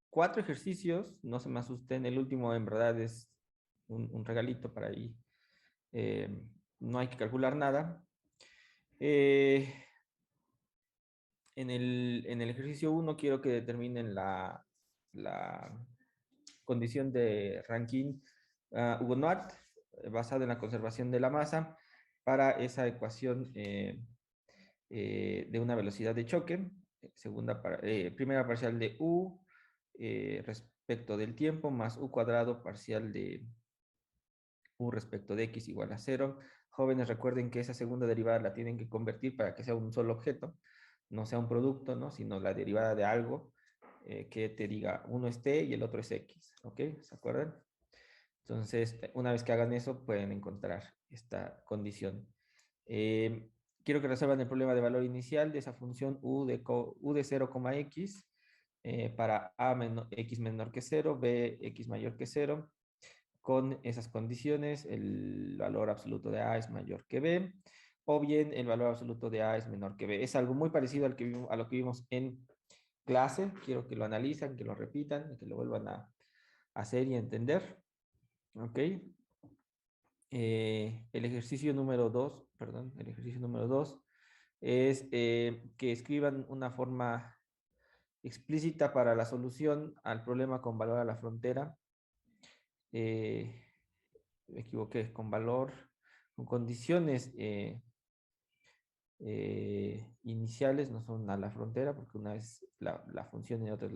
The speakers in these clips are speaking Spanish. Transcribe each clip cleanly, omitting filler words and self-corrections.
4 ejercicios, no se me asusten, el último en verdad es un regalito para ahí. eh, no hay que calcular nada. Eh, en el ejercicio uno quiero que determinen la condición de Rankine Hugonot basada en la conservación de la masa para esa ecuación de una velocidad de choque. Primera parcial de U respecto del tiempo más U cuadrado parcial de U respecto de X igual a cero. Jóvenes, recuerden que esa segunda derivada la tienen que convertir para que sea un solo objeto, no sea un producto, ¿no? Sino la derivada de algo que te diga uno es T y el otro es X. ¿Ok? ¿Se acuerdan? Entonces, una vez que hagan eso, pueden encontrar esta condición. Eh, Quiero que resuelvan el problema de valor inicial de esa función u de 0, x para x menor que 0, b x mayor que 0. Con esas condiciones, el valor absoluto de a es mayor que b, o bien el valor absoluto de a es menor que b. Es algo muy parecido a lo que vimos en clase. Quiero que lo analicen, que lo repitan, que lo vuelvan a hacer y entender. ¿Ok? El ejercicio número 2, perdón, el ejercicio número 2 es que escriban una forma explícita para la solución al problema con valor a la frontera. Eh, Me equivoqué, con valor, con condiciones iniciales, no son a la frontera, porque una es la función y otra es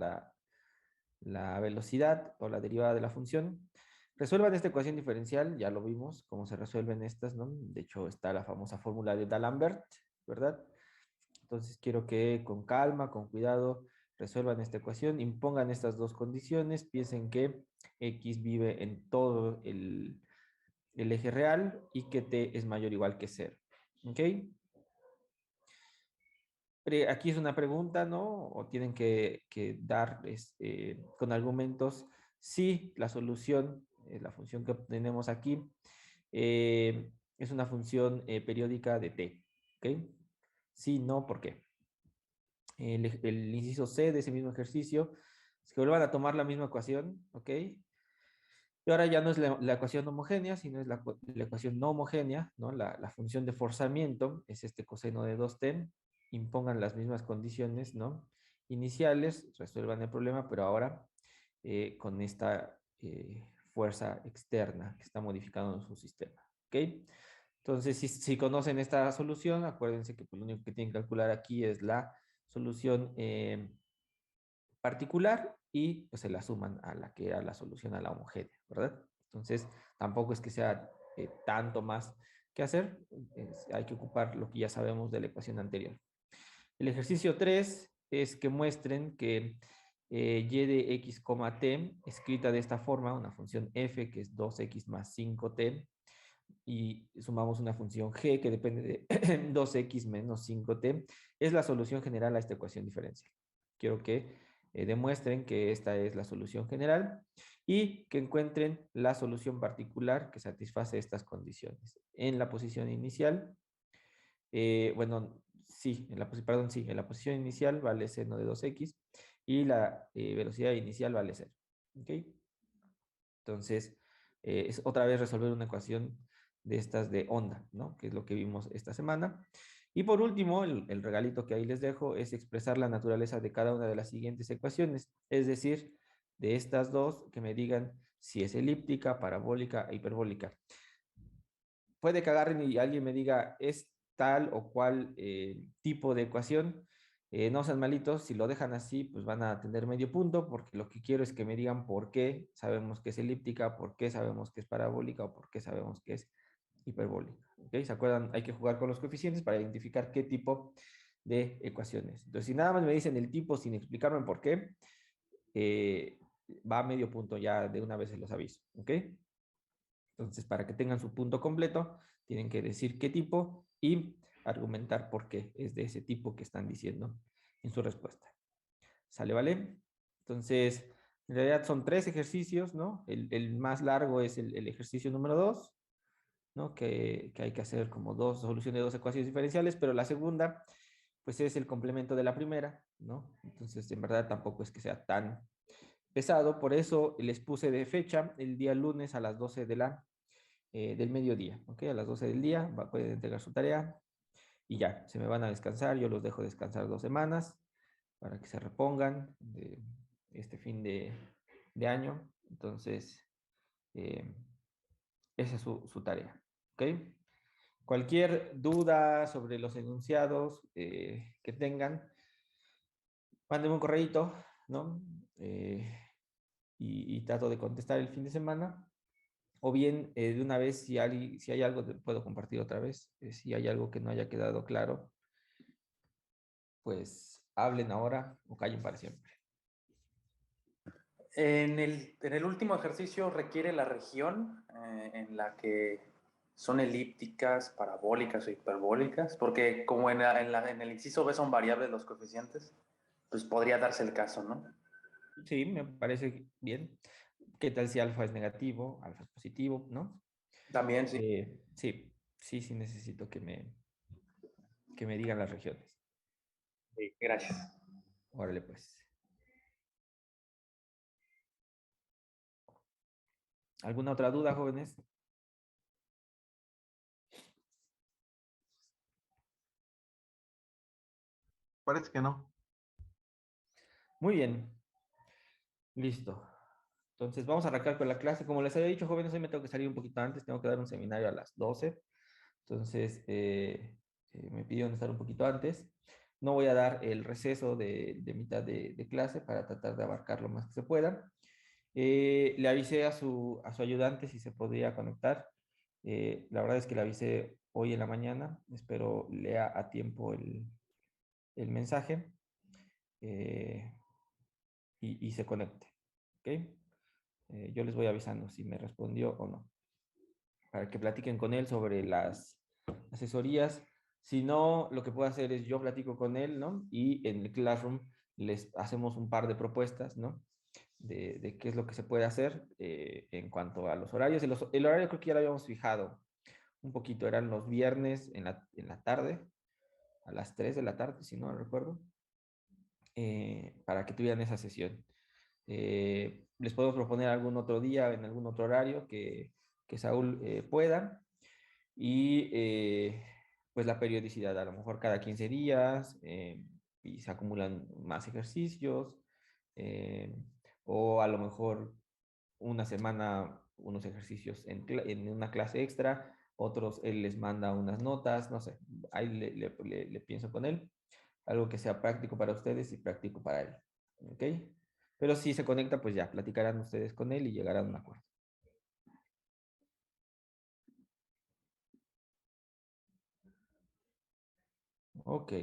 la velocidad o la derivada de la función. Resuelvan esta ecuación diferencial, ya lo vimos, cómo se resuelven estas, ¿no? De hecho, está la famosa fórmula de D'Alembert, ¿verdad? Entonces, quiero que con calma, con cuidado, resuelvan esta ecuación, impongan estas dos condiciones, piensen que X vive en todo el eje real y que T es mayor o igual que 0. ¿Ok? Aquí es una pregunta, ¿no? O tienen que dar con argumentos si la solución, la función que tenemos aquí, es una función periódica de t. ¿Ok? Si no, ¿por qué? El inciso C de ese mismo ejercicio es que vuelvan a tomar la misma ecuación, ¿ok? Y ahora ya no es la ecuación homogénea, sino es la ecuación no homogénea, ¿no? La función de forzamiento es este coseno de 2t. Impongan las mismas condiciones, ¿no? Iniciales, resuelvan el problema, pero ahora con esta fuerza externa que está modificando su sistema, ¿ok? Entonces, si conocen esta solución, acuérdense que pues, lo único que tienen que calcular aquí es la solución particular y pues, se la suman a la que era la solución a la homogénea, ¿verdad? Entonces, tampoco es que sea tanto más que hacer, hay que ocupar lo que ya sabemos de la ecuación anterior. El ejercicio 3 es que muestren que y de x, t, escrita de esta forma, una función f que es 2x más 5t, y sumamos una función g que depende de 2x menos 5t, es la solución general a esta ecuación diferencial. Quiero que demuestren que esta es la solución general y que encuentren la solución particular que satisface estas condiciones. En la posición inicial, bueno, sí, perdón, sí, en la posición inicial vale seno de 2x y la velocidad inicial vale 0. ¿Ok? Entonces, es otra vez resolver una ecuación de estas de onda, ¿no? Que es lo que vimos esta semana. Y por último, el regalito que ahí les dejo es expresar la naturaleza de cada una de las siguientes ecuaciones. Es decir, de estas dos, que me digan si es elíptica, parabólica e hiperbólica. Puede que agarren y alguien me diga, es tal o cual tipo de ecuación. No sean malitos, si lo dejan así, pues van a tener medio punto, porque lo que quiero es que me digan por qué sabemos que es elíptica, por qué sabemos que es parabólica o por qué sabemos que es hiperbólica. ¿Okay? ¿Se acuerdan? Hay que jugar con los coeficientes para identificar qué tipo de ecuaciones. Entonces, si nada más me dicen el tipo sin explicarme por qué, va a medio punto, ya de una vez se los aviso. ¿Ok? Entonces, para que tengan su punto completo, tienen que decir qué tipo y argumentar por qué es de ese tipo que están diciendo en su respuesta. ¿Sale, vale? Entonces, en realidad son 3 ejercicios, ¿no? El más largo es el ejercicio número 2, ¿no? Que hay que hacer como solución de dos ecuaciones diferenciales, pero la segunda, pues es el complemento de la primera, ¿no? Entonces, en verdad tampoco es que sea tan pesado, por eso les puse de fecha el día lunes a las 12 del mediodía, ¿ok? A las 12 del día pueden entregar su tarea y ya, se me van a descansar, yo los dejo descansar 2 semanas para que se repongan de este fin de año. Entonces, eh, esa es su tarea, ¿ok? Cualquier duda sobre los enunciados que tengan, mándenme un correíto, ¿no? Y trato de contestar el fin de semana. O bien, de una vez, si hay algo, puedo compartir otra vez. Si hay algo que no haya quedado claro, pues hablen ahora o callen para siempre. En el último ejercicio requiere la región en la que son elípticas, parabólicas o hiperbólicas, porque como en el inciso B son variables los coeficientes, pues podría darse el caso, ¿no? Sí, me parece bien. ¿Qué tal si alfa es negativo, alfa es positivo, ¿no? También, sí. Sí, necesito que me digan las regiones. Sí, gracias. Órale, pues. ¿Alguna otra duda, jóvenes? Parece que no. Muy bien, listo. Entonces vamos a arrancar con la clase. Como les había dicho, jóvenes, hoy me tengo que salir un poquito antes, tengo que dar un seminario a las 12. Entonces, me pidieron estar un poquito antes. No voy a dar el receso de mitad de clase para tratar de abarcar lo más que se pueda. Le avisé a su ayudante si se podría conectar. La verdad es que le avisé hoy en la mañana. Espero lea a tiempo el mensaje eh, y se conecte. ¿Ok? Yo les voy avisando si me respondió o no, para que platiquen con él sobre las asesorías. Si no, lo que puedo hacer es yo platico con él, ¿no? Y en el Classroom les hacemos un par de propuestas, ¿no? De qué es lo que se puede hacer en cuanto a los horarios. El horario creo que ya lo habíamos fijado un poquito, eran los viernes en la tarde, a las 3 de la tarde, si no recuerdo, para que tuvieran esa sesión. Les podemos proponer algún otro día, en algún otro horario que Saúl pueda. Y pues la periodicidad, a lo mejor cada 15 días, y se acumulan más ejercicios, eh, o a lo mejor una semana unos ejercicios en una clase extra, otros él les manda unas notas, no sé, ahí le pienso con él, algo que sea práctico para ustedes y práctico para él, ¿ok? Pero si se conecta, pues ya, platicarán ustedes con él y llegarán a un acuerdo. Ok.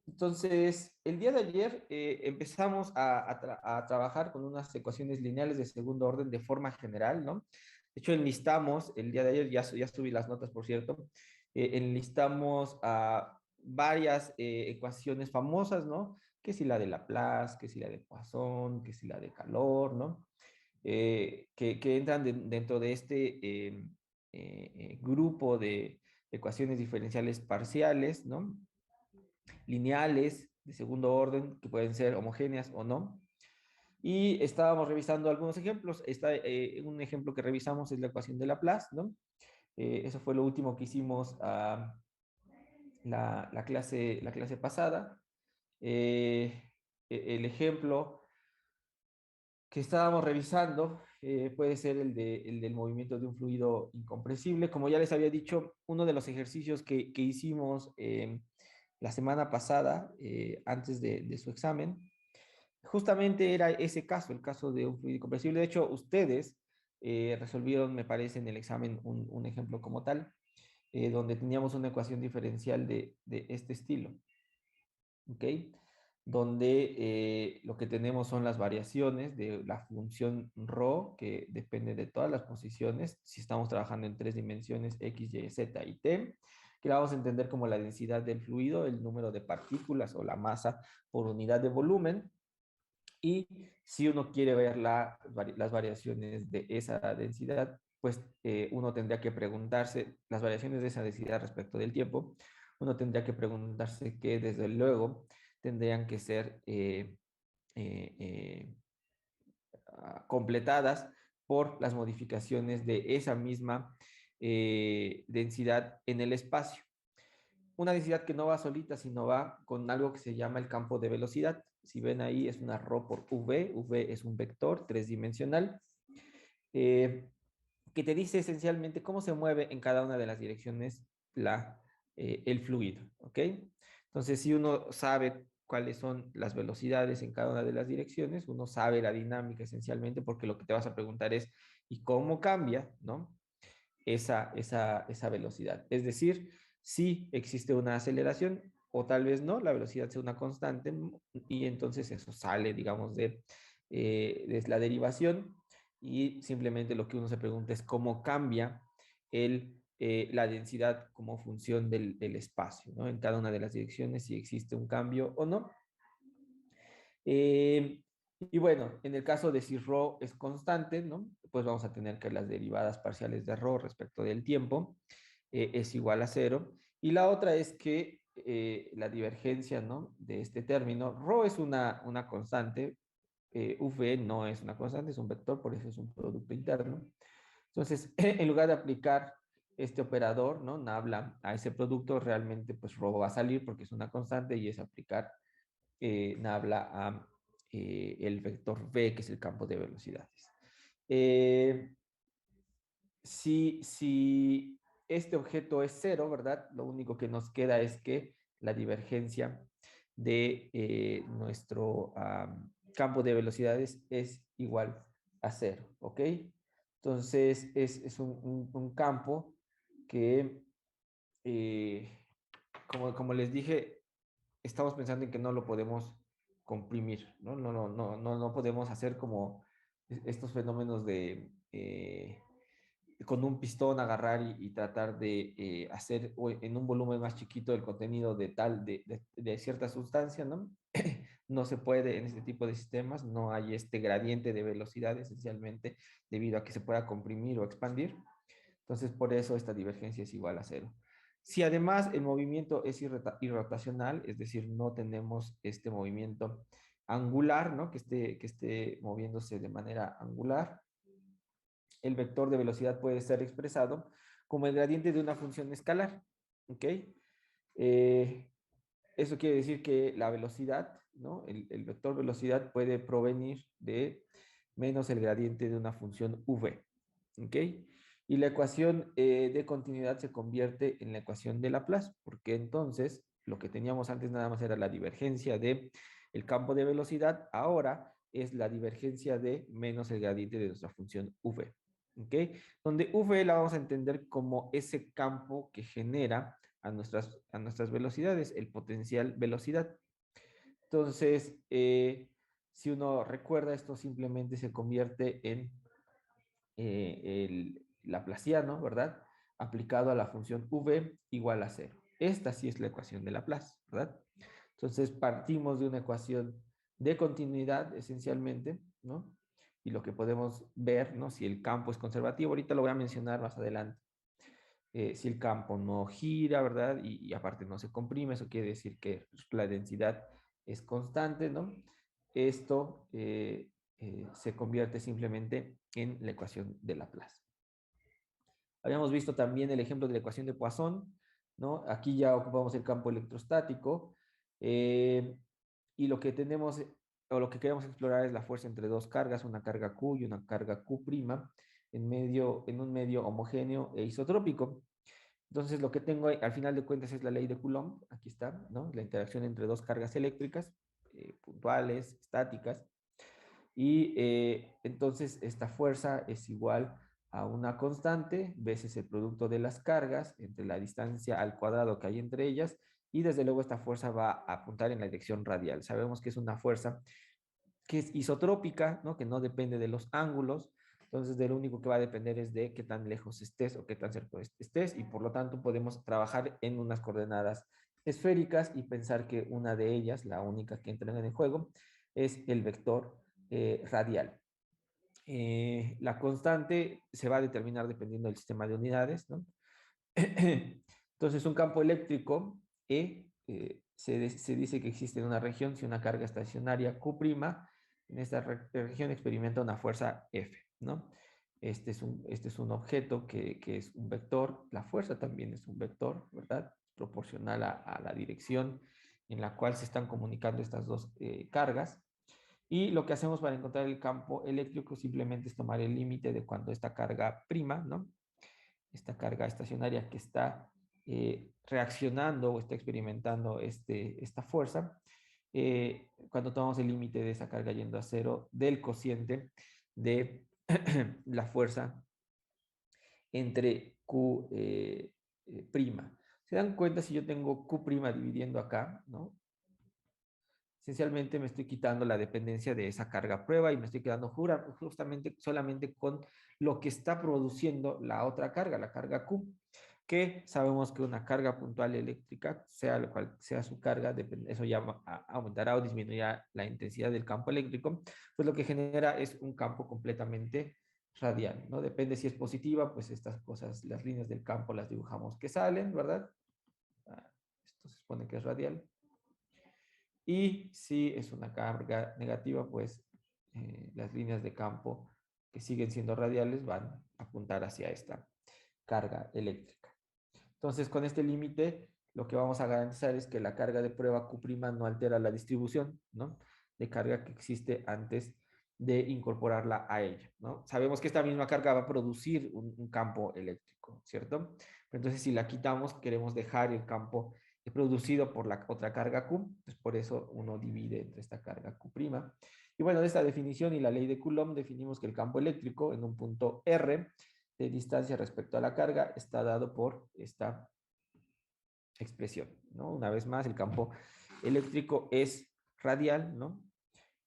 Entonces, el día de ayer empezamos a trabajar con unas ecuaciones lineales de segundo orden de forma general, ¿no? De hecho, enlistamos, el día de ayer, ya subí las notas, por cierto, enlistamos a varias ecuaciones famosas, ¿no? Que si la de Laplace, que si la de Poisson, que si la de calor, ¿no? Que entran dentro de este grupo de ecuaciones diferenciales parciales, ¿no? Lineales de segundo orden, que pueden ser homogéneas o no. Y estábamos revisando algunos ejemplos. Un ejemplo que revisamos es la ecuación de Laplace, ¿no? Eso fue lo último que hicimos la clase pasada. El ejemplo que estábamos revisando puede ser el del movimiento de un fluido incompresible. Como ya les había dicho, uno de los ejercicios que hicimos la semana pasada, antes de su examen, justamente era ese caso, el caso de un fluido incompresible. De hecho, ustedes resolvieron, me parece, en el examen un ejemplo como tal, donde teníamos una ecuación diferencial de este estilo. ¿Ok? Donde lo que tenemos son las variaciones de la función ρ, que depende de todas las posiciones, si estamos trabajando en 3 dimensiones, x, y, z y t, que la vamos a entender como la densidad del fluido, el número de partículas o la masa por unidad de volumen. Y si uno quiere ver las variaciones de esa densidad, pues uno tendría que preguntarse las variaciones de esa densidad respecto del tiempo. Uno tendría que preguntarse que desde luego tendrían que ser eh, completadas por las modificaciones de esa misma densidad en el espacio. Una densidad que no va solita, sino va con algo que se llama el campo de velocidad. Si ven ahí, es una ρ por v. V es un vector tridimensional eh, que te dice esencialmente cómo se mueve en cada una de las direcciones el fluido. ¿Ok? Entonces, si uno sabe cuáles son las velocidades en cada una de las direcciones, uno sabe la dinámica esencialmente, porque lo que te vas a preguntar es, ¿y cómo cambia, ¿no? esa velocidad? Es decir, si existe una aceleración o tal vez no, la velocidad sea una constante y entonces eso sale, digamos, de la derivación y simplemente lo que uno se pregunta es cómo cambia la densidad como función del espacio, ¿no? En cada una de las direcciones, si existe un cambio o no. Y bueno, en el caso de si ρ es constante, ¿no? Pues vamos a tener que las derivadas parciales de ρ respecto del tiempo es igual a cero. Y la otra es que la divergencia, ¿no? De este término, ρ es una constante, v no es una constante, es un vector, por eso es un producto interno. Entonces, en lugar de aplicar este operador, ¿no? Nabla a ese producto, realmente pues ρ va a salir porque es una constante y es aplicar Nabla a el vector v, que es el campo de velocidades. Eh, si este objeto es cero, ¿verdad? Lo único que nos queda es que la divergencia de nuestro campo de velocidades es igual a cero, ¿ok? Entonces es un campo que, como les dije, estamos pensando en que no lo podemos comprimir, ¿no? No podemos hacer como estos fenómenos con un pistón agarrar y tratar de hacer en un volumen más chiquito el contenido de cierta sustancia, ¿no? No se puede en este tipo de sistemas, no hay este gradiente de velocidad esencialmente debido a que se pueda comprimir o expandir. Entonces, por eso esta divergencia es igual a cero. Si además el movimiento es irrotacional, es decir, no tenemos este movimiento angular, ¿no? Que esté moviéndose de manera angular, el vector de velocidad puede ser expresado como el gradiente de una función escalar. ¿Ok? Eh, Eso quiere decir que la velocidad, ¿no? El vector velocidad puede provenir de menos el gradiente de una función v. ¿Ok? Y la ecuación de continuidad se convierte en la ecuación de Laplace, porque entonces lo que teníamos antes nada más era la divergencia de el campo de velocidad, ahora es la divergencia de menos el gradiente de nuestra función v. ¿Ok? Donde v la vamos a entender como ese campo que genera a nuestras velocidades, el potencial velocidad. Entonces, si uno recuerda, esto simplemente se convierte en el laplaciano, ¿verdad? Aplicado a la función v igual a cero. Esta sí es la ecuación de Laplace, ¿verdad? Entonces, partimos de una ecuación de continuidad, esencialmente, ¿no? Y lo que podemos ver, ¿no? Si el campo es conservativo, ahorita lo voy a mencionar más adelante. Si el campo no gira, ¿verdad? Y aparte no se comprime, eso quiere decir que la densidad es constante, ¿no? Esto se convierte simplemente en la ecuación de Laplace. Habíamos visto también el ejemplo de la ecuación de Poisson, ¿no? Aquí ya ocupamos el campo electrostático y lo que tenemos o lo que queremos explorar es la fuerza entre dos cargas, una carga Q y una carga Q' en un medio homogéneo e isotrópico. Entonces, lo que tengo al final de cuentas es la ley de Coulomb, aquí está, ¿no? La interacción entre dos cargas eléctricas puntuales, estáticas, y entonces esta fuerza es igual a una constante veces el producto de las cargas entre la distancia al cuadrado que hay entre ellas, y desde luego esta fuerza va a apuntar en la dirección radial. Sabemos que es una fuerza que es isotrópica, ¿no? Que no depende de los ángulos, entonces de lo único que va a depender es de qué tan lejos estés o qué tan cerca estés, y por lo tanto podemos trabajar en unas coordenadas esféricas y pensar que una de ellas, la única que entra en el juego, es el vector radial. La constante se va a determinar dependiendo del sistema de unidades, ¿no? Entonces, un campo eléctrico E se dice que existe en una región si una carga estacionaria Q', en esta región experimenta una fuerza F, ¿no? Este es un objeto que es un vector, la fuerza también es un vector, ¿verdad? Proporcional a la dirección en la cual se están comunicando estas dos cargas. Y lo que hacemos para encontrar el campo eléctrico simplemente es tomar el límite de cuando esta carga prima, ¿no? Esta carga estacionaria que está reaccionando o está experimentando esta fuerza, cuando tomamos el límite de esa carga yendo a cero del cociente de la fuerza entre Q prima. ¿Se dan cuenta si yo tengo Q prima dividiendo acá, ¿no? Esencialmente me estoy quitando la dependencia de esa carga prueba y me estoy quedando justamente solamente con lo que está produciendo la otra carga, la carga Q, que sabemos que una carga puntual eléctrica, sea lo cual sea su carga, eso ya aumentará o disminuirá la intensidad del campo eléctrico, pues lo que genera es un campo completamente radial, ¿no? Depende si es positiva, pues estas cosas, las líneas del campo las dibujamos que salen, ¿verdad? Esto se supone que es radial. Y si es una carga negativa, pues las líneas de campo que siguen siendo radiales van a apuntar hacia esta carga eléctrica. Entonces, con este límite, lo que vamos a garantizar es que la carga de prueba Q' no altera la distribución, ¿no?, de carga que existe antes de incorporarla a ella, ¿no? Sabemos que esta misma carga va a producir un campo eléctrico, ¿cierto? Pero entonces, si la quitamos, queremos dejar el campo producido por la otra carga Q, pues por eso uno divide entre esta carga Q'. Y bueno, de esta definición y la ley de Coulomb definimos que el campo eléctrico en un punto R de distancia respecto a la carga está dado por esta expresión, ¿no? Una vez más, el campo eléctrico es radial, ¿no?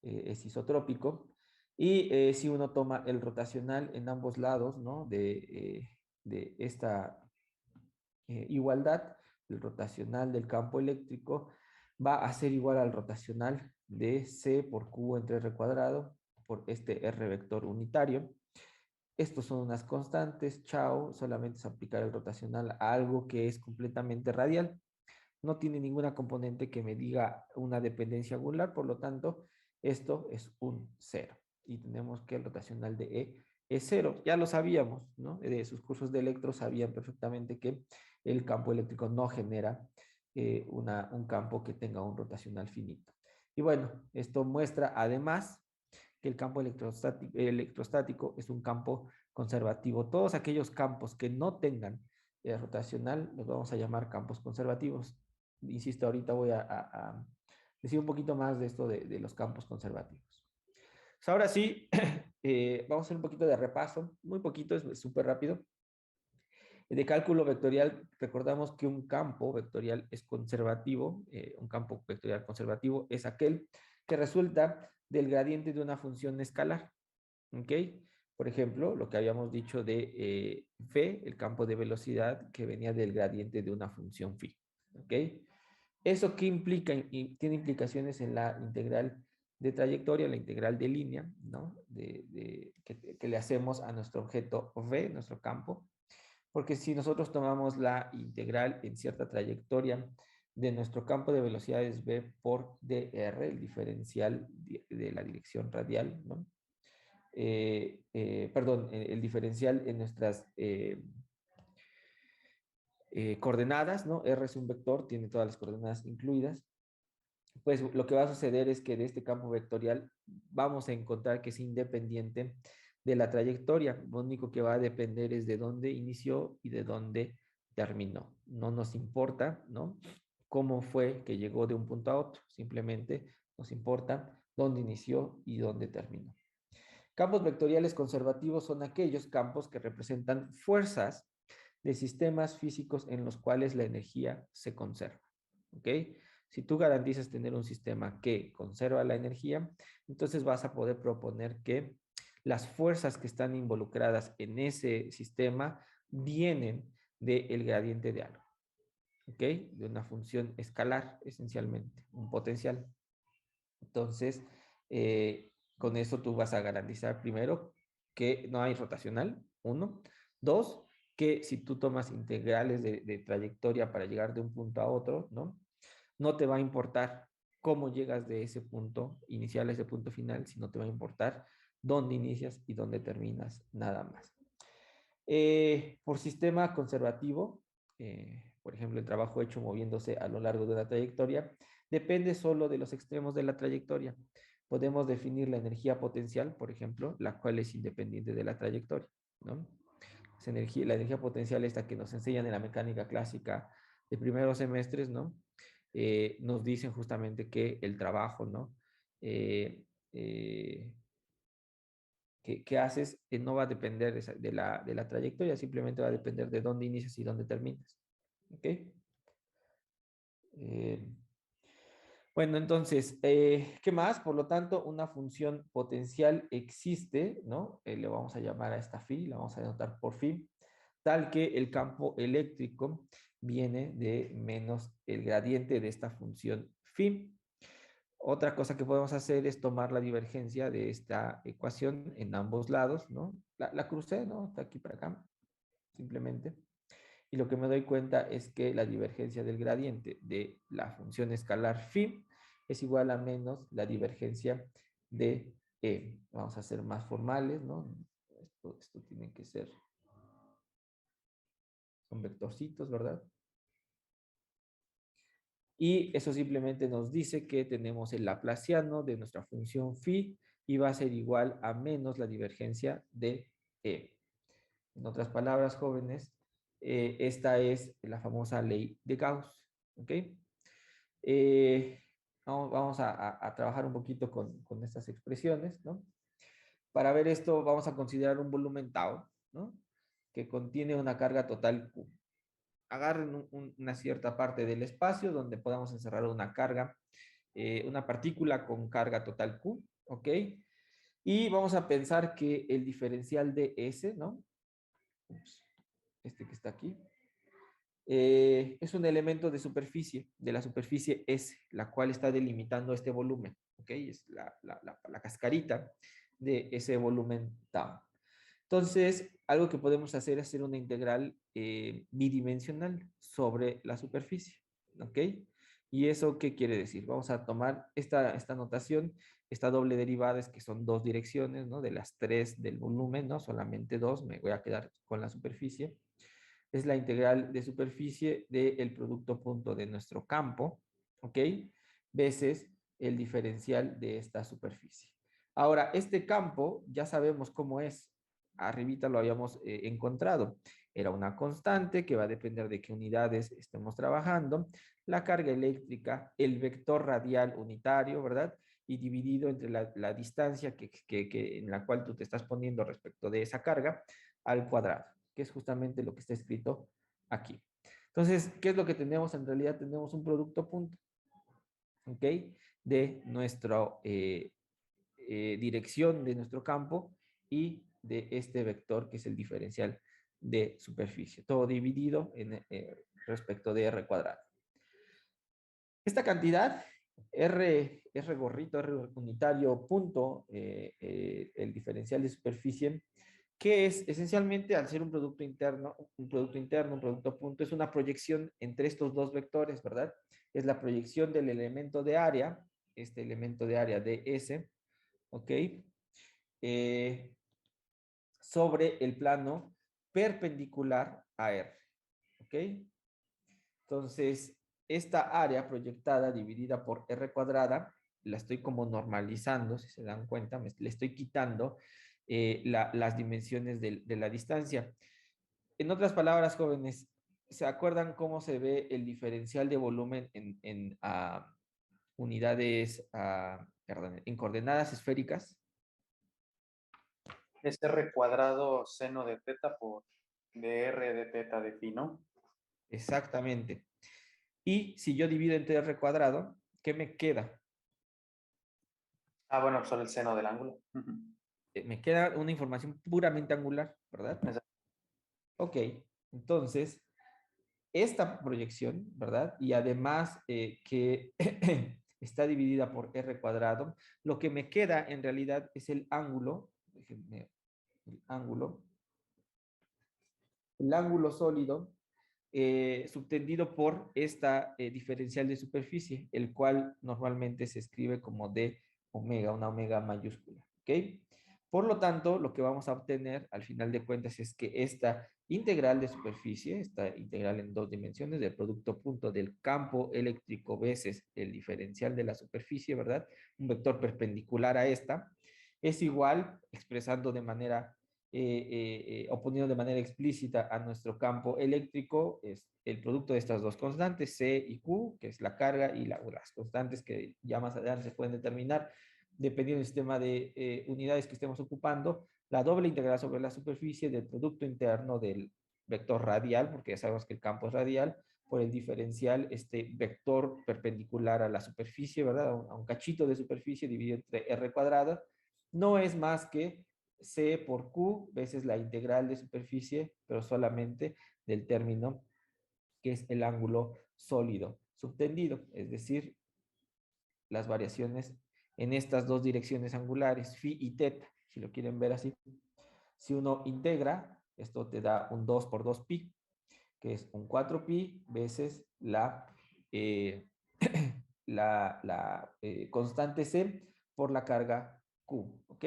Es isotrópico. Y si uno toma el rotacional en ambos lados, ¿no?, de esta igualdad, el rotacional del campo eléctrico va a ser igual al rotacional de C por Q entre R cuadrado por este R vector unitario. Estos son unas constantes, chao, solamente es aplicar el rotacional a algo que es completamente radial. No tiene ninguna componente que me diga una dependencia angular, por lo tanto, esto es un cero. Y tenemos que el rotacional de E es cero. Ya lo sabíamos, ¿no? De sus cursos de electro sabían perfectamente que el campo eléctrico no genera un campo que tenga un rotacional finito. Y bueno, esto muestra además que el campo electrostático es un campo conservativo. Todos aquellos campos que no tengan rotacional los vamos a llamar campos conservativos. Insisto, ahorita voy a decir un poquito más de esto de los campos conservativos. Pues ahora sí, vamos a hacer un poquito de repaso, muy poquito, es súper rápido. De cálculo vectorial, recordamos que un campo vectorial es conservativo, un campo vectorial conservativo es aquel que resulta del gradiente de una función escalar, ¿ok? Por ejemplo, lo que habíamos dicho de v, el campo de velocidad que venía del gradiente de una función phi, ¿ok? ¿Eso qué implica? Y tiene implicaciones en la integral de trayectoria, la integral de línea, ¿no? Que le hacemos a nuestro objeto v, nuestro campo. Porque si nosotros tomamos la integral en cierta trayectoria de nuestro campo de velocidades v por dr, el diferencial de la dirección radial, ¿no? Perdón, el diferencial en nuestras coordenadas, ¿no? R es un vector, tiene todas las coordenadas incluidas. Pues lo que va a suceder es que de este campo vectorial vamos a encontrar que es independiente de la trayectoria. Lo único que va a depender es de dónde inició y de dónde terminó. No nos importa, ¿no?, cómo fue que llegó de un punto a otro. Simplemente nos importa dónde inició y dónde terminó. Campos vectoriales conservativos son aquellos campos que representan fuerzas de sistemas físicos en los cuales la energía se conserva. ¿Ok? Si tú garantizas tener un sistema que conserva la energía, entonces vas a poder proponer que las fuerzas que están involucradas en ese sistema vienen del gradiente de algo. ¿Ok? De una función escalar, esencialmente, un potencial. Entonces, con eso tú vas a garantizar primero que no hay rotacional, uno. Dos, que si tú tomas integrales de trayectoria para llegar de un punto a otro, ¿no?, no te va a importar cómo llegas de ese punto inicial a ese punto final, sino te va a importar dónde inicias y dónde terminas, nada más. Por sistema conservativo, por ejemplo, el trabajo hecho moviéndose a lo largo de una trayectoria, depende solo de los extremos de la trayectoria. Podemos definir la energía potencial, por ejemplo, la cual es independiente de la trayectoria, ¿no? La energía potencial esta que nos enseñan en la mecánica clásica de primeros semestres, ¿no? Nos dicen justamente que el trabajo, ¿no? Eh, eh, que haces no va a depender de la trayectoria, simplemente va a depender de dónde inicias y dónde terminas. ¿Ok? Eh, bueno, entonces, ¿qué más? Por lo tanto, una función potencial existe, ¿no? Le vamos a llamar a esta phi, la vamos a denotar por phi, tal que el campo eléctrico viene de menos el gradiente de esta función phi. Otra cosa que podemos hacer es tomar la divergencia de esta ecuación en ambos lados, ¿no? La crucé, ¿no? Está aquí para acá, simplemente. Y lo que me doy cuenta es que la divergencia del gradiente de la función escalar phi es igual a menos la divergencia de E. Vamos a ser más formales, ¿no? Esto tiene que ser, son vectorcitos, ¿verdad? Y eso simplemente nos dice que tenemos el laplaciano de nuestra función phi y va a ser igual a menos la divergencia de E. En otras palabras, jóvenes, esta es la famosa ley de Gauss. ¿Ok? Vamos a trabajar un poquito con estas expresiones, ¿no? Para ver esto, vamos a considerar un volumen tau, ¿no? Que contiene una carga total Q. Agarren una cierta parte del espacio donde podamos encerrar una carga, una partícula con carga total Q, ¿ok? Y vamos a pensar que el diferencial de S, ¿no? Ups, este que está aquí, es un elemento de superficie, de la superficie S, la cual está delimitando este volumen, ¿ok? Es la cascarita de ese volumen tau. Entonces, algo que podemos hacer es hacer una integral bidimensional sobre la superficie, ¿ok? ¿Y eso qué quiere decir? Vamos a tomar esta notación, esta doble derivada es que son dos direcciones, ¿no? De las tres del volumen, ¿no? Solamente dos, me voy a quedar con la superficie. Es la integral de superficie del producto punto de nuestro campo, ¿ok? Veces el diferencial de esta superficie. Ahora, este campo ya sabemos cómo es. Arribita lo habíamos encontrado. Era una constante que va a depender de qué unidades estemos trabajando, la carga eléctrica, el vector radial unitario, ¿verdad? Y dividido entre la distancia en la cual tú te estás poniendo respecto de esa carga al cuadrado, que es justamente lo que está escrito aquí. Entonces, ¿qué es lo que tenemos? En realidad tenemos un producto punto, ¿ok? De nuestra dirección de nuestro campo y de este vector que es el diferencial de superficie, todo dividido respecto de r cuadrado. Esta cantidad, r gorrito, r unitario, punto, el diferencial de superficie, que es esencialmente al ser un producto interno, un producto punto, es una proyección entre estos dos vectores, ¿verdad? Es la proyección del elemento de área, este elemento de área de S, ¿ok? Sobre el plano perpendicular a R, ¿ok? Entonces, esta área proyectada dividida por R cuadrada, la estoy como normalizando, si se dan cuenta, le estoy quitando las dimensiones de la distancia. En otras palabras, jóvenes, ¿se acuerdan cómo se ve el diferencial de volumen en unidades, perdón, en coordenadas esféricas? Es r cuadrado seno de teta por dr de teta de phi, ¿no? Exactamente. Y si yo divido entre R cuadrado, ¿qué me queda? Ah, bueno, solo el seno del ángulo. Me queda una información puramente angular, ¿verdad? Exacto. Ok, entonces, esta proyección, ¿verdad? Y además que está dividida por R cuadrado, lo que me queda en realidad es el ángulo, déjenme, el ángulo sólido subtendido por esta diferencial de superficie, el cual normalmente se escribe como d omega, una omega mayúscula, ¿ok? Por lo tanto, lo que vamos a obtener al final de cuentas es que esta integral de superficie, esta integral en dos dimensiones del producto punto del campo eléctrico veces el diferencial de la superficie, ¿verdad? Un vector perpendicular a esta, es igual, expresando de manera o poniendo de manera explícita a nuestro campo eléctrico, es el producto de estas dos constantes, C y Q, que es la carga, y las constantes que ya más adelante se pueden determinar dependiendo del sistema de unidades que estemos ocupando, la doble integral sobre la superficie del producto interno del vector radial, porque ya sabemos que el campo es radial, por el diferencial, este vector perpendicular a la superficie, ¿verdad? A un cachito de superficie dividido entre r cuadrada, no es más que C por Q veces la integral de superficie, pero solamente del término que es el ángulo sólido subtendido, es decir, las variaciones en estas dos direcciones angulares, phi y teta, si lo quieren ver así. Si uno integra, esto te da un 2 por 2 pi, que es un 4 pi veces eh, la constante C por la carga Q, ¿ok?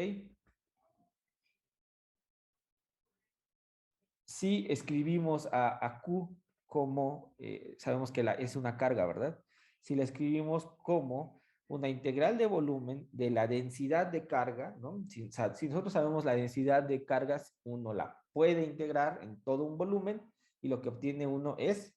Si escribimos a Q como, sabemos que es una carga, ¿verdad? Si la escribimos como una integral de volumen de la densidad de carga, ¿no? Si nosotros sabemos la densidad de cargas, uno la puede integrar en todo un volumen y lo que obtiene uno es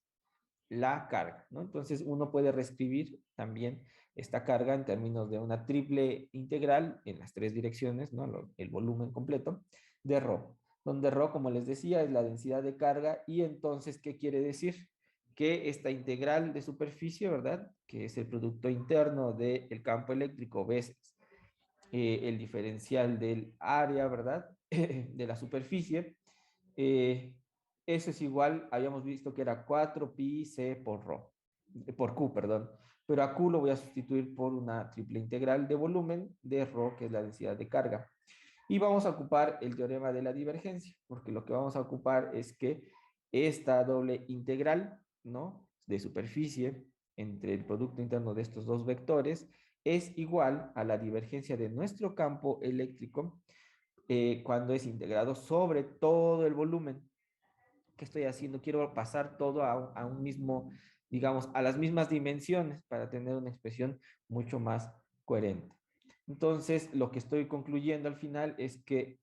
la carga, ¿no? Entonces uno puede reescribir también esta carga en términos de una triple integral en las tres direcciones, ¿no? El volumen completo de ρ, donde ρ, como les decía, es la densidad de carga. Y entonces, ¿qué quiere decir? Que esta integral de superficie, ¿verdad? Que es el producto interno del campo eléctrico veces el diferencial del área, ¿verdad? De la superficie. Eso es igual, habíamos visto que era 4 pi c por rho, por q, perdón. Pero a q lo voy a sustituir por una triple integral de volumen de rho, que es la densidad de carga. Y vamos a ocupar el teorema de la divergencia, porque lo que vamos a ocupar es que esta doble integral, ¿no? De superficie entre el producto interno de estos dos vectores es igual a la divergencia de nuestro campo eléctrico cuando es integrado sobre todo el volumen. ¿Qué estoy haciendo? Quiero pasar todo a un mismo, digamos, a las mismas dimensiones para tener una expresión mucho más coherente. Entonces, lo que estoy concluyendo al final es que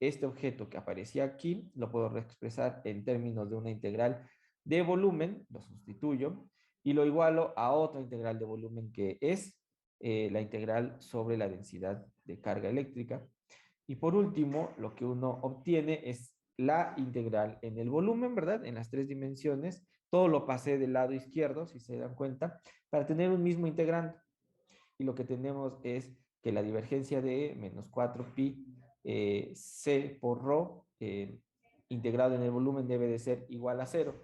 este objeto que aparecía aquí lo puedo reexpresar en términos de una integral de volumen, lo sustituyo, y lo igualo a otra integral de volumen que es la integral sobre la densidad de carga eléctrica. Y por último, lo que uno obtiene es la integral en el volumen, ¿verdad? En las tres dimensiones. Todo lo pasé del lado izquierdo, si se dan cuenta, para tener un mismo integrante. Y lo que tenemos es que la divergencia de menos 4 pi c por rho integrado en el volumen debe de ser igual a 0.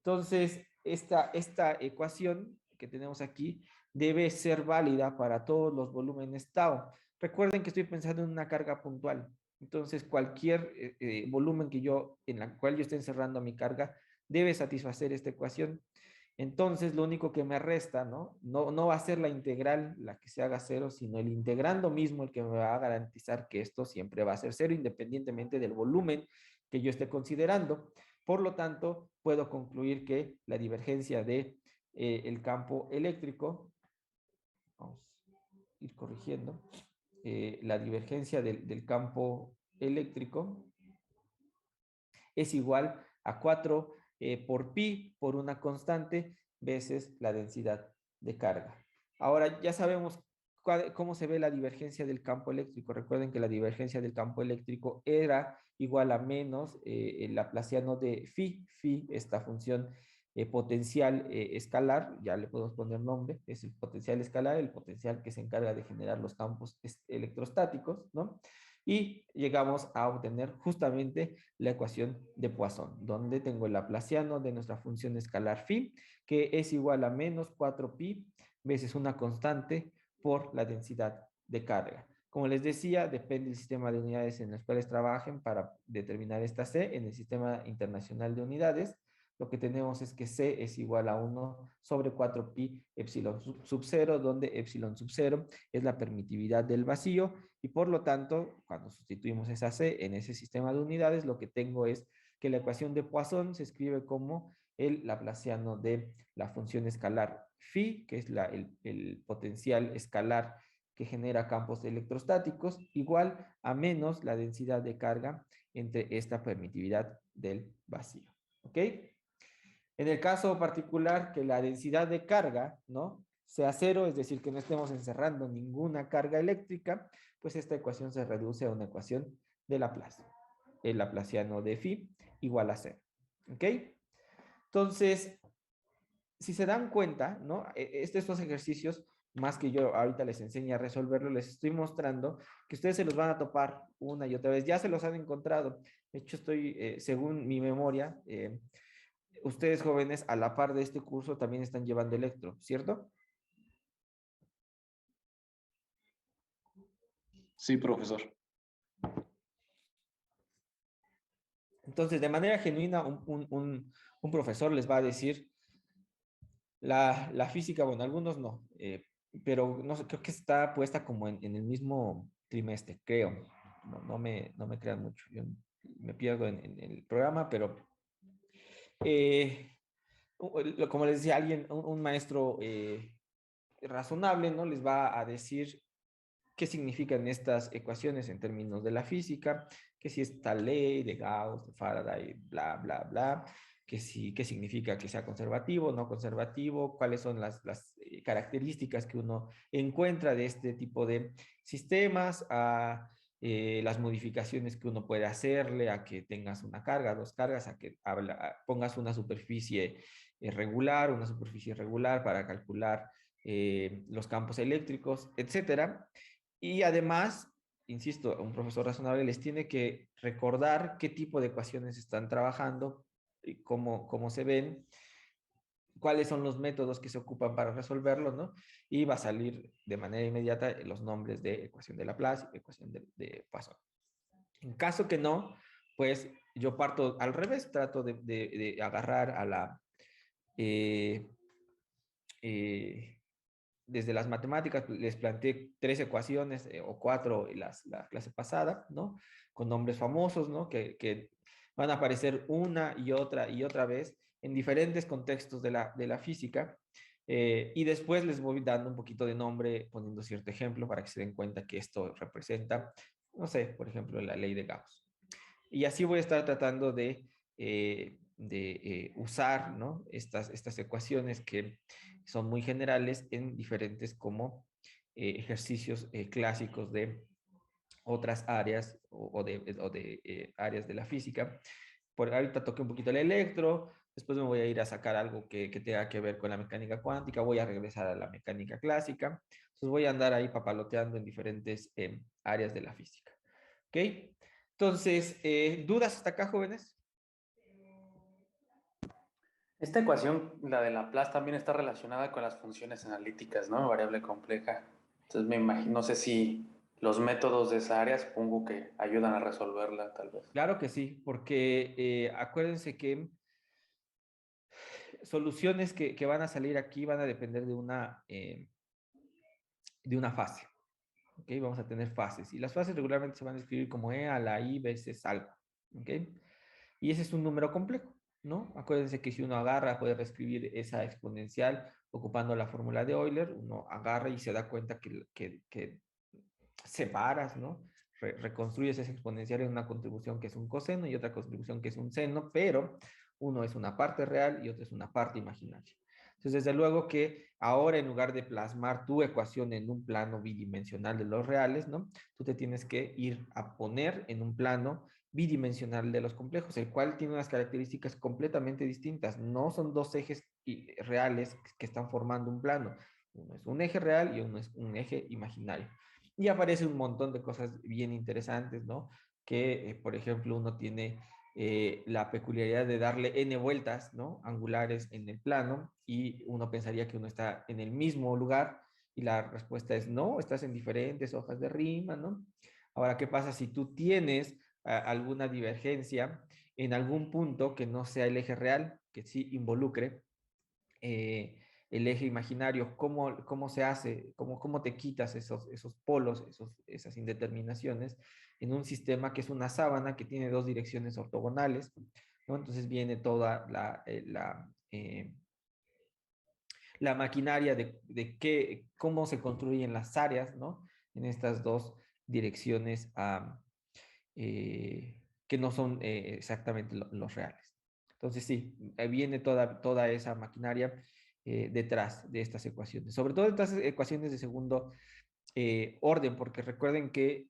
Entonces, esta ecuación que tenemos aquí debe ser válida para todos los volúmenes tau. Recuerden que estoy pensando en una carga puntual. Entonces, cualquier volumen en la cual yo esté encerrando mi carga debe satisfacer esta ecuación. Entonces, lo único que me resta, ¿no? No va a ser la integral la que se haga cero, sino el integrando mismo el que me va a garantizar que esto siempre va a ser cero, independientemente del volumen que yo esté considerando. Por lo tanto, puedo concluir que la divergencia de el campo eléctrico, vamos a ir corrigiendo, la divergencia del campo eléctrico es igual a 4 por pi por una constante veces la densidad de carga. Ahora ya sabemos cómo se ve la divergencia del campo eléctrico. Recuerden que la divergencia del campo eléctrico era igual a menos el laplaciano de phi. Phi, esta función potencial escalar, ya le podemos poner nombre, es el potencial escalar, el potencial que se encarga de generar los campos electrostáticos, ¿no? Y llegamos a obtener justamente la ecuación de Poisson, donde tengo el laplaciano de nuestra función escalar phi, que es igual a menos 4 pi veces una constante por la densidad de carga. Como les decía, depende del sistema de unidades en los cuales trabajen para determinar esta C. En el sistema internacional de unidades, lo que tenemos es que C es igual a 1 sobre 4 pi epsilon sub 0, donde epsilon sub 0 es la permitividad del vacío, y por lo tanto, cuando sustituimos esa C en ese sistema de unidades, lo que tengo es que la ecuación de Poisson se escribe como el laplaciano de la función escalar phi, que es el potencial escalar que genera campos electrostáticos, igual a menos la densidad de carga entre esta permitividad del vacío. ¿Ok? En el caso particular que la densidad de carga, ¿no?, sea cero, es decir, que no estemos encerrando ninguna carga eléctrica, pues esta ecuación se reduce a una ecuación de Laplace. El laplaciano de phi igual a cero. ¿Ok? Entonces, si se dan cuenta, ¿no? Estos ejercicios, más que yo ahorita les enseñe a resolverlo, les estoy mostrando que ustedes se los van a topar una y otra vez. Ya se los han encontrado. De hecho, según mi memoria, ustedes jóvenes, a la par de este curso, también están llevando electro, ¿cierto? Sí, profesor. Entonces, de manera genuina, un profesor les va a decir la física, bueno, algunos no, pero no sé, creo que está puesta como en el mismo trimestre, creo. No me crean mucho. Yo me pierdo en el programa, pero como les decía alguien, un maestro razonable, ¿no? Les va a decir qué significan estas ecuaciones en términos de la física, que si esta ley de Gauss, de Faraday, bla, bla, bla, que si, qué significa que sea conservativo, no conservativo, cuáles son las características que uno encuentra de este tipo de sistemas, las modificaciones que uno puede hacerle a que tengas una carga, dos cargas, a que pongas una superficie regular, una superficie irregular para calcular los campos eléctricos, etcétera. Y además, insisto, un profesor razonable les tiene que recordar qué tipo de ecuaciones están trabajando, y cómo se ven, cuáles son los métodos que se ocupan para resolverlo, ¿no? Y va a salir de manera inmediata los nombres de ecuación de Laplace y ecuación de Poisson. En caso que no, pues yo parto al revés, trato de agarrar a eh, eh, desde las matemáticas. Les planteé 3 ecuaciones o 4 en la clase pasada, ¿no? Con nombres famosos, ¿no? Que van a aparecer una y otra vez en diferentes contextos de la física. Y después les voy dando un poquito de nombre, poniendo cierto ejemplo para que se den cuenta que esto representa, no sé, por ejemplo, la ley de Gauss. Y así voy a estar tratando de usar, ¿no?, estas ecuaciones que son muy generales en diferentes como ejercicios clásicos de otras áreas o de áreas de la física. Por ahorita toqué un poquito el electro, después me voy a ir a sacar algo que tenga que ver con la mecánica cuántica, voy a regresar a la mecánica clásica, entonces voy a andar ahí papaloteando en diferentes áreas de la física. ¿Ok? Entonces, ¿dudas hasta acá, jóvenes? Esta ecuación, la de Laplace, también está relacionada con las funciones analíticas, ¿no? Variable compleja. Entonces me imagino, no sé si los métodos de esa área supongo que ayudan a resolverla, tal vez. Claro que sí, porque acuérdense que soluciones que van a salir aquí van a depender de una fase. ¿Ok? Vamos a tener fases. Y las fases regularmente se van a escribir como E a la I veces algo. ¿Ok? Y ese es un número complejo, ¿no? Acuérdense que si uno agarra, puede reescribir esa exponencial ocupando la fórmula de Euler, uno agarra y se da cuenta que separas, ¿no? Reconstruyes esa exponencial en una contribución que es un coseno y otra contribución que es un seno, pero uno es una parte real y otro es una parte imaginaria. Entonces, desde luego que ahora, en lugar de plasmar tu ecuación en un plano bidimensional de los reales, ¿no?, tú te tienes que ir a poner en un plano bidimensional de los complejos, el cual tiene unas características completamente distintas. No son dos ejes reales que están formando un plano. Uno es un eje real y uno es un eje imaginario. Y aparece un montón de cosas bien interesantes, ¿no? Que, por ejemplo, uno tiene la peculiaridad de darle n vueltas, ¿no?, angulares en el plano, y uno pensaría que uno está en el mismo lugar, y la respuesta es no, estás en diferentes hojas de rima, ¿no? Ahora, ¿qué pasa si tú tienes alguna divergencia en algún punto que no sea el eje real, que sí involucre el eje imaginario, cómo se hace, cómo te quitas esos polos, esas indeterminaciones en un sistema que es una sábana que tiene dos direcciones ortogonales, ¿no? Entonces viene toda la maquinaria de cómo se construyen las áreas, ¿no? En estas dos direcciones que no son exactamente los reales. Entonces sí, viene toda esa maquinaria detrás de estas ecuaciones, sobre todo estas ecuaciones de segundo orden, porque recuerden que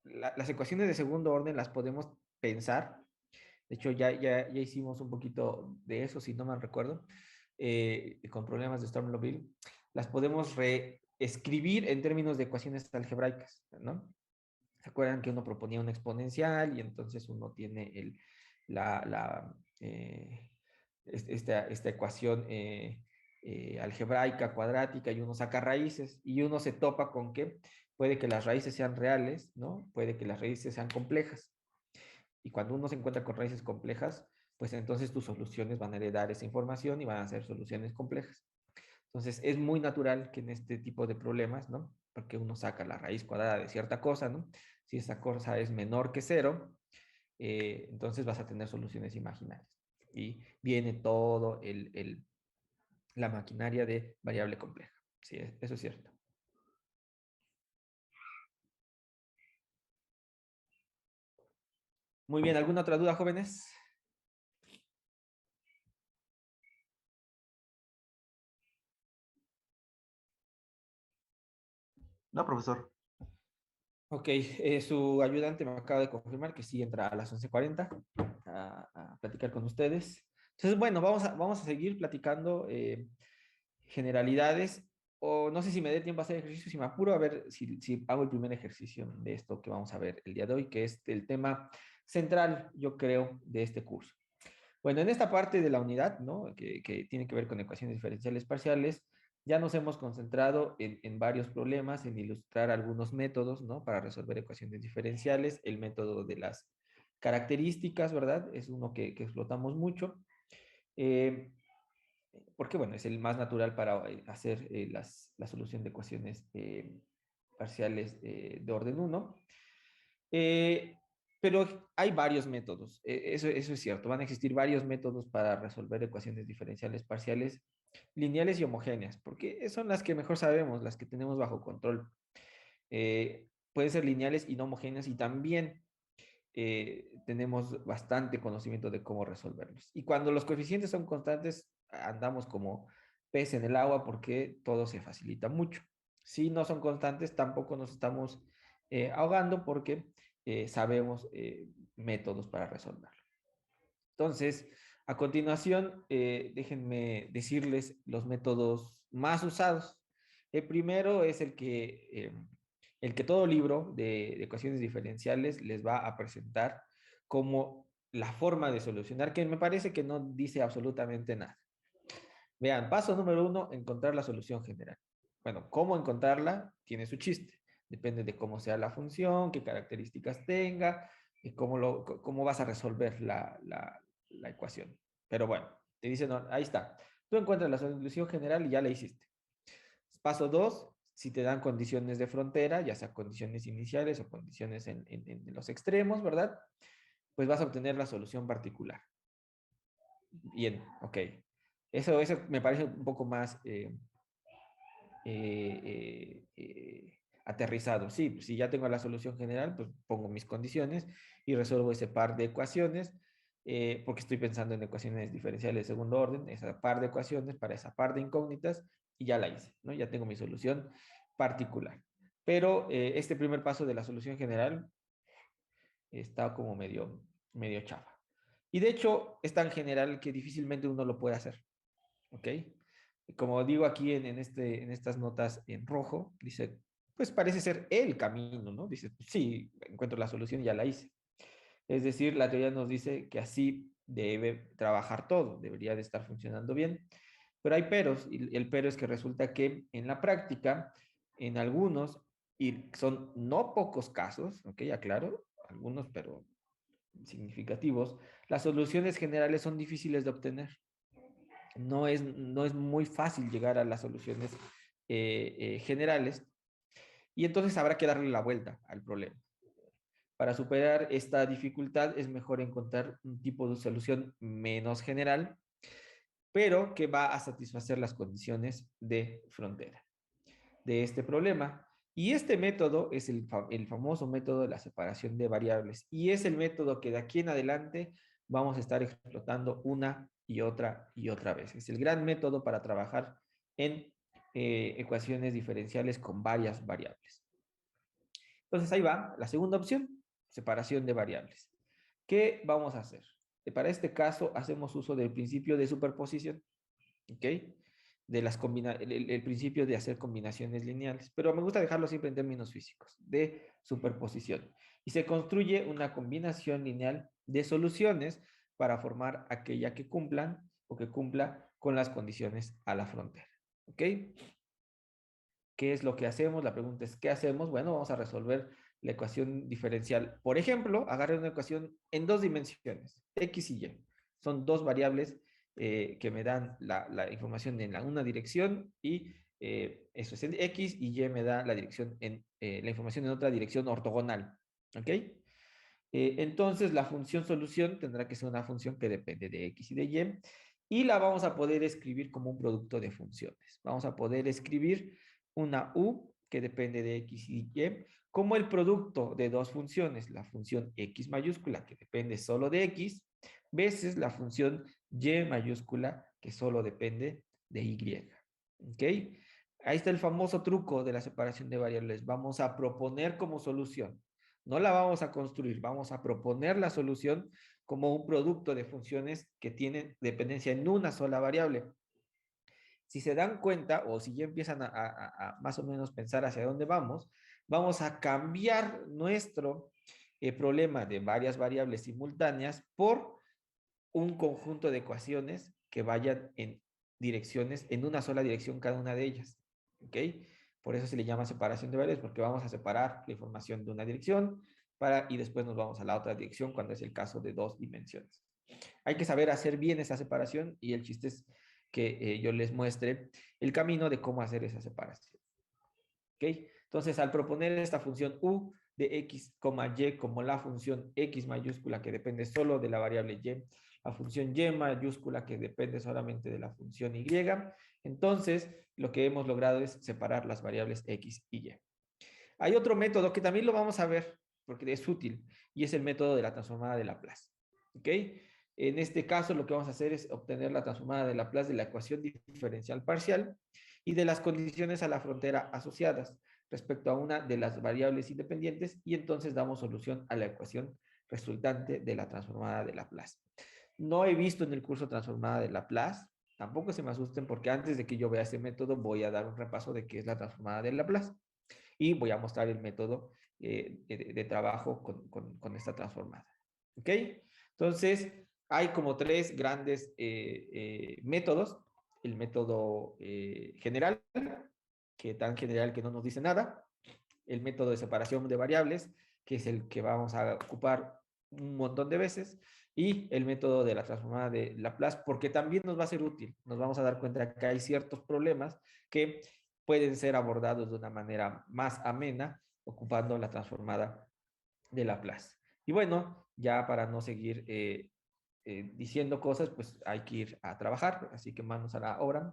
las ecuaciones de segundo orden las podemos pensar. De hecho, ya hicimos un poquito de eso, si no mal recuerdo, con problemas de Sturm-Liouville. Las podemos reescribir en términos de ecuaciones algebraicas, ¿no? ¿Se acuerdan que uno proponía una exponencial y entonces uno tiene esta ecuación algebraica, cuadrática, y uno saca raíces y uno se topa con que puede que las raíces sean reales, ¿no? Puede que las raíces sean complejas. Y cuando uno se encuentra con raíces complejas, pues entonces tus soluciones van a heredar esa información y van a ser soluciones complejas. Entonces es muy natural que en este tipo de problemas, ¿no? Porque uno saca la raíz cuadrada de cierta cosa, ¿no? Si esa cosa es menor que cero, entonces vas a tener soluciones imaginarias. Y viene todo la maquinaria de variable compleja. Sí, eso es cierto. Muy bien, ¿alguna otra duda, jóvenes? No, profesor. Ok, su ayudante me acaba de confirmar que sí entra a las 11:40 a platicar con ustedes. Entonces, bueno, vamos a seguir platicando generalidades, o no sé si me dé tiempo a hacer ejercicio, si me apuro a ver si hago el primer ejercicio de esto que vamos a ver el día de hoy, que es el tema central, yo creo, de este curso. Bueno, en esta parte de la unidad, ¿no? Que tiene que ver con ecuaciones diferenciales parciales, ya nos hemos concentrado en varios problemas, en ilustrar algunos métodos, ¿no? Para resolver ecuaciones diferenciales. El método de las características, ¿verdad? Es uno que explotamos mucho. Eh, Porque, bueno, es el más natural para hacer la solución de ecuaciones parciales de orden 1. Eh, pero hay varios métodos, eso es cierto, van a existir varios métodos para resolver ecuaciones diferenciales parciales lineales y homogéneas, porque son las que mejor sabemos, las que tenemos bajo control. Pueden ser lineales y no homogéneas y también tenemos bastante conocimiento de cómo resolverlos. Y cuando los coeficientes son constantes, andamos como pez en el agua porque todo se facilita mucho. Si no son constantes, tampoco nos estamos ahogando porque sabemos métodos para resolverlo. Entonces, a continuación, déjenme decirles los métodos más usados. El primero es el que todo libro de ecuaciones diferenciales les va a presentar como la forma de solucionar, que me parece que no dice absolutamente nada. Vean, paso número 1, encontrar la solución general. Bueno, ¿cómo encontrarla? Tiene su chiste. Depende de cómo sea la función, qué características tenga, y cómo vas a resolver la ecuación. Pero bueno, te dicen, no, ahí está. Tú encuentras la solución general y ya la hiciste. Paso 2, si te dan condiciones de frontera, ya sea condiciones iniciales o condiciones en los extremos, ¿verdad? Pues vas a obtener la solución particular. Bien, ok. Eso me parece un poco más aterrizado. Sí, pues, si ya tengo la solución general, pues pongo mis condiciones y resuelvo ese par de ecuaciones, porque estoy pensando en ecuaciones diferenciales de segundo orden, esa par de ecuaciones para esa par de incógnitas, y ya la hice, ¿no? Ya tengo mi solución particular. Pero este primer paso de la solución general está como medio chafa. Y de hecho es tan general que difícilmente uno lo puede hacer. ¿Ok? Como digo aquí en estas notas en rojo, dice, pues parece ser el camino, ¿no? Dice, pues sí, encuentro la solución y ya la hice. Es decir, la teoría nos dice que así debe trabajar todo, debería de estar funcionando bien. Pero hay peros, y el pero es que resulta que en la práctica, en algunos, y son no pocos casos, ¿ok? Aclaro, algunos, pero significativos, las soluciones generales son difíciles de obtener. No es muy fácil llegar a las soluciones generales y entonces habrá que darle la vuelta al problema. Para superar esta dificultad es mejor encontrar un tipo de solución menos general, pero que va a satisfacer las condiciones de frontera de este problema. Y este método es el famoso método de la separación de variables. Y es el método que de aquí en adelante vamos a estar explotando una y otra vez. Es el gran método para trabajar en ecuaciones diferenciales con varias variables. Entonces ahí va la segunda opción, separación de variables. ¿Qué vamos a hacer? Para este caso hacemos uso del principio de superposición. ¿Ok? De el principio de hacer combinaciones lineales, pero me gusta dejarlo siempre en términos físicos, de superposición. Y se construye una combinación lineal de soluciones para formar aquella que cumplan o que cumpla con las condiciones a la frontera. ¿Ok? ¿Qué es lo que hacemos? La pregunta es, ¿qué hacemos? Bueno, vamos a resolver la ecuación diferencial. Por ejemplo, agarré una ecuación en dos dimensiones, x y y. Son dos variables que me dan la información en una dirección y eso es en x y y me da la dirección la información en otra dirección ortogonal. ¿Ok? Entonces, la función solución tendrá que ser una función que depende de x y de y la vamos a poder escribir como un producto de funciones. Vamos a poder escribir una u que depende de x y y como el producto de dos funciones, la función x mayúscula que depende solo de x, veces la función y mayúscula que solo depende de y. ¿Ok? Ahí está el famoso truco de la separación de variables. Vamos a proponer como solución. No la vamos a construir, vamos a proponer la solución como un producto de funciones que tienen dependencia en una sola variable. Si se dan cuenta o si ya empiezan a más o menos pensar hacia dónde vamos, vamos a cambiar nuestro problema de varias variables simultáneas por un conjunto de ecuaciones que vayan en direcciones, en una sola dirección cada una de ellas. ¿Ok? Por eso se le llama separación de variables, porque vamos a separar la información de una dirección y después nos vamos a la otra dirección cuando es el caso de dos dimensiones. Hay que saber hacer bien esa separación y el chiste es que yo les muestre el camino de cómo hacer esa separación. ¿Ok? Entonces, al proponer esta función u de x, y como la función x mayúscula que depende solo de la variable y, la función y mayúscula que depende solamente de la función y, entonces lo que hemos logrado es separar las variables x y y. Hay otro método que también lo vamos a ver porque es útil y es el método de la transformada de Laplace. ¿Ok? En este caso lo que vamos a hacer es obtener la transformada de Laplace de la ecuación diferencial parcial y de las condiciones a la frontera asociadas respecto a una de las variables independientes y entonces damos solución a la ecuación resultante de la transformada de Laplace. No he visto en el curso transformada de Laplace, tampoco se me asusten porque antes de que yo vea este método voy a dar un repaso de qué es la transformada de Laplace y voy a mostrar el método de trabajo con esta transformada. ¿Ok? Entonces, hay como tres grandes métodos. El método general, que tan general que no nos dice nada. El método de separación de variables, que es el que vamos a ocupar un montón de veces. Y el método de la transformada de Laplace, porque también nos va a ser útil. Nos vamos a dar cuenta que hay ciertos problemas que pueden ser abordados de una manera más amena ocupando la transformada de Laplace. Y bueno, ya para no seguir diciendo cosas, pues hay que ir a trabajar, así que manos a la obra.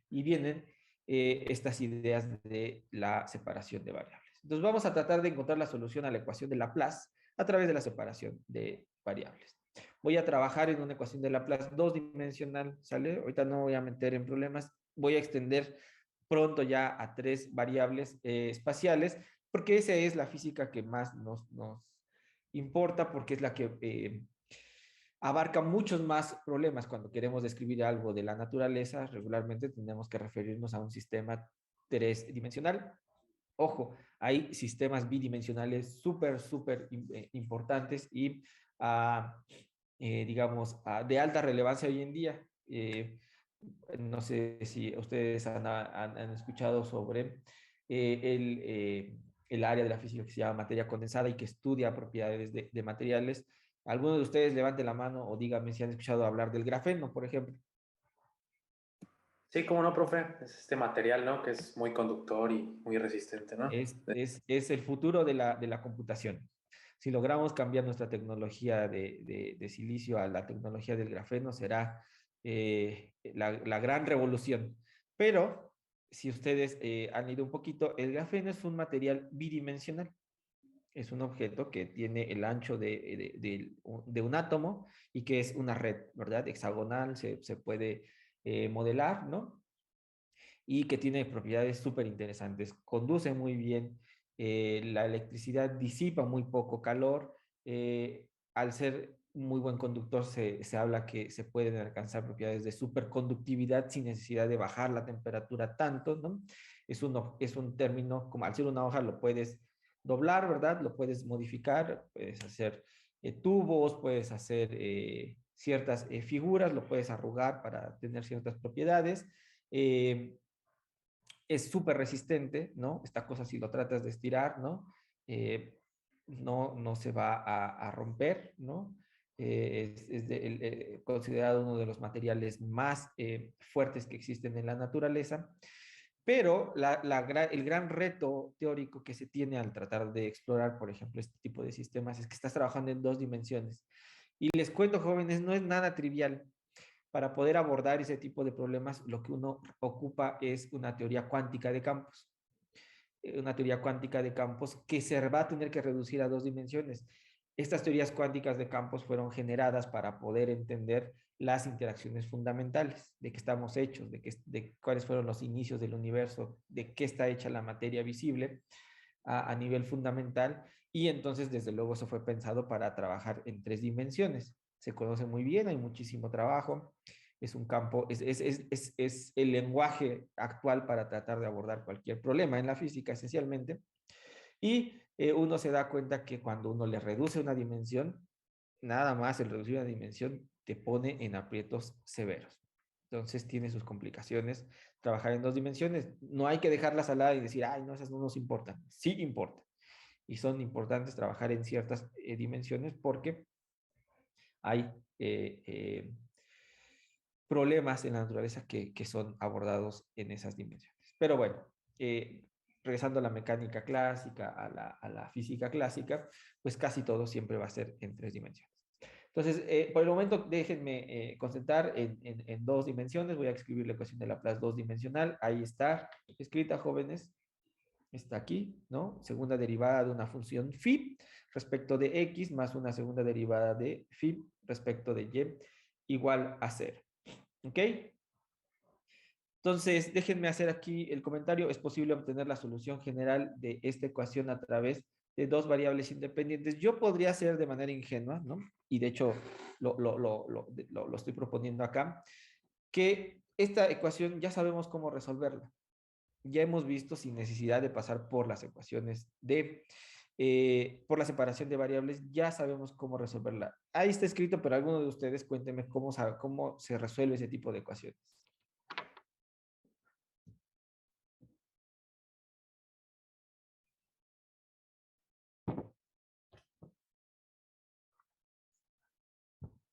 Y vienen estas ideas de la separación de variables. Entonces vamos a tratar de encontrar la solución a la ecuación de Laplace a través de la separación de variables. Voy a trabajar en una ecuación de Laplace dos dimensional, ¿sale? Ahorita no voy a meter en problemas, voy a extender pronto ya a tres variables espaciales, porque esa es la física que más nos importa, porque es la que abarca muchos más problemas. Cuando queremos describir algo de la naturaleza, regularmente tenemos que referirnos a un sistema tridimensional. Ojo, hay sistemas bidimensionales súper importantes y, digamos, de alta relevancia hoy en día. No sé si ustedes han escuchado sobre el área de la física que se llama materia condensada y que estudia propiedades de materiales Alguno de ustedes levante la mano o dígame si han escuchado hablar del grafeno, por ejemplo. Sí, cómo no, profe. Es este material, ¿no? Que es muy conductor y muy resistente, ¿no? Es el futuro de la computación. Si logramos cambiar nuestra tecnología de silicio a la tecnología del grafeno, será la gran revolución. Pero si ustedes han leído un poquito, el grafeno es un material bidimensional. Es un objeto que tiene el ancho de un átomo y que es una red, ¿verdad? Hexagonal, se puede modelar, ¿no? Y que tiene propiedades súper interesantes. Conduce muy bien, la electricidad disipa muy poco calor. Al ser muy buen conductor, se habla que se pueden alcanzar propiedades de superconductividad sin necesidad de bajar la temperatura tanto, ¿no? Es un término, como al ser una hoja, lo puedes doblar, ¿verdad? Lo puedes modificar, puedes hacer tubos, puedes hacer ciertas figuras, lo puedes arrugar para tener ciertas propiedades. Eh, es súper resistente, ¿no? Esta cosa si lo tratas de estirar, ¿no? No se va a romper, ¿no? Considerado uno de los materiales más fuertes que existen en la naturaleza, pero el gran reto teórico que se tiene al tratar de explorar, por ejemplo, este tipo de sistemas es que estás trabajando en dos dimensiones. Y les cuento, jóvenes, no es nada trivial. Para poder abordar ese tipo de problemas, lo que uno ocupa es una teoría cuántica de campos. Una teoría cuántica de campos que se va a tener que reducir a dos dimensiones. Estas teorías cuánticas de campos fueron generadas para poder entender las interacciones fundamentales, de qué estamos hechos, de cuáles fueron los inicios del universo, de qué está hecha la materia visible a nivel fundamental, y entonces desde luego eso fue pensado para trabajar en tres dimensiones. Se conoce muy bien, hay muchísimo trabajo, es un campo, es el lenguaje actual para tratar de abordar cualquier problema en la física esencialmente, y uno se da cuenta que cuando uno le reduce una dimensión, nada más el reducir una dimensión te pone en aprietos severos. Entonces tiene sus complicaciones trabajar en dos dimensiones. No hay que dejarlas al lado y decir, ay, no, esas no nos importan. Sí importan. Y son importantes trabajar en ciertas dimensiones porque hay problemas en la naturaleza que son abordados en esas dimensiones. Pero bueno, eh, regresando a la mecánica clásica, a la física clásica, pues casi todo siempre va a ser en tres dimensiones. Entonces, por el momento, déjenme concentrar en dos dimensiones. Voy a escribir la ecuación de Laplace dos dimensional. Ahí está, escrita, jóvenes. Está aquí, ¿no? Segunda derivada de una función phi respecto de x más una segunda derivada de phi respecto de y igual a 0. ¿Ok? Entonces, déjenme hacer aquí el comentario. Es posible obtener la solución general de esta ecuación a través de dos variables independientes. Yo podría hacer de manera ingenua, ¿no? Y de hecho lo estoy proponiendo acá, que esta ecuación ya sabemos cómo resolverla. Ya hemos visto sin necesidad de pasar por las ecuaciones por la separación de variables, ya sabemos cómo resolverla. Ahí está escrito, pero alguno de ustedes cuéntenme cómo se resuelve ese tipo de ecuaciones.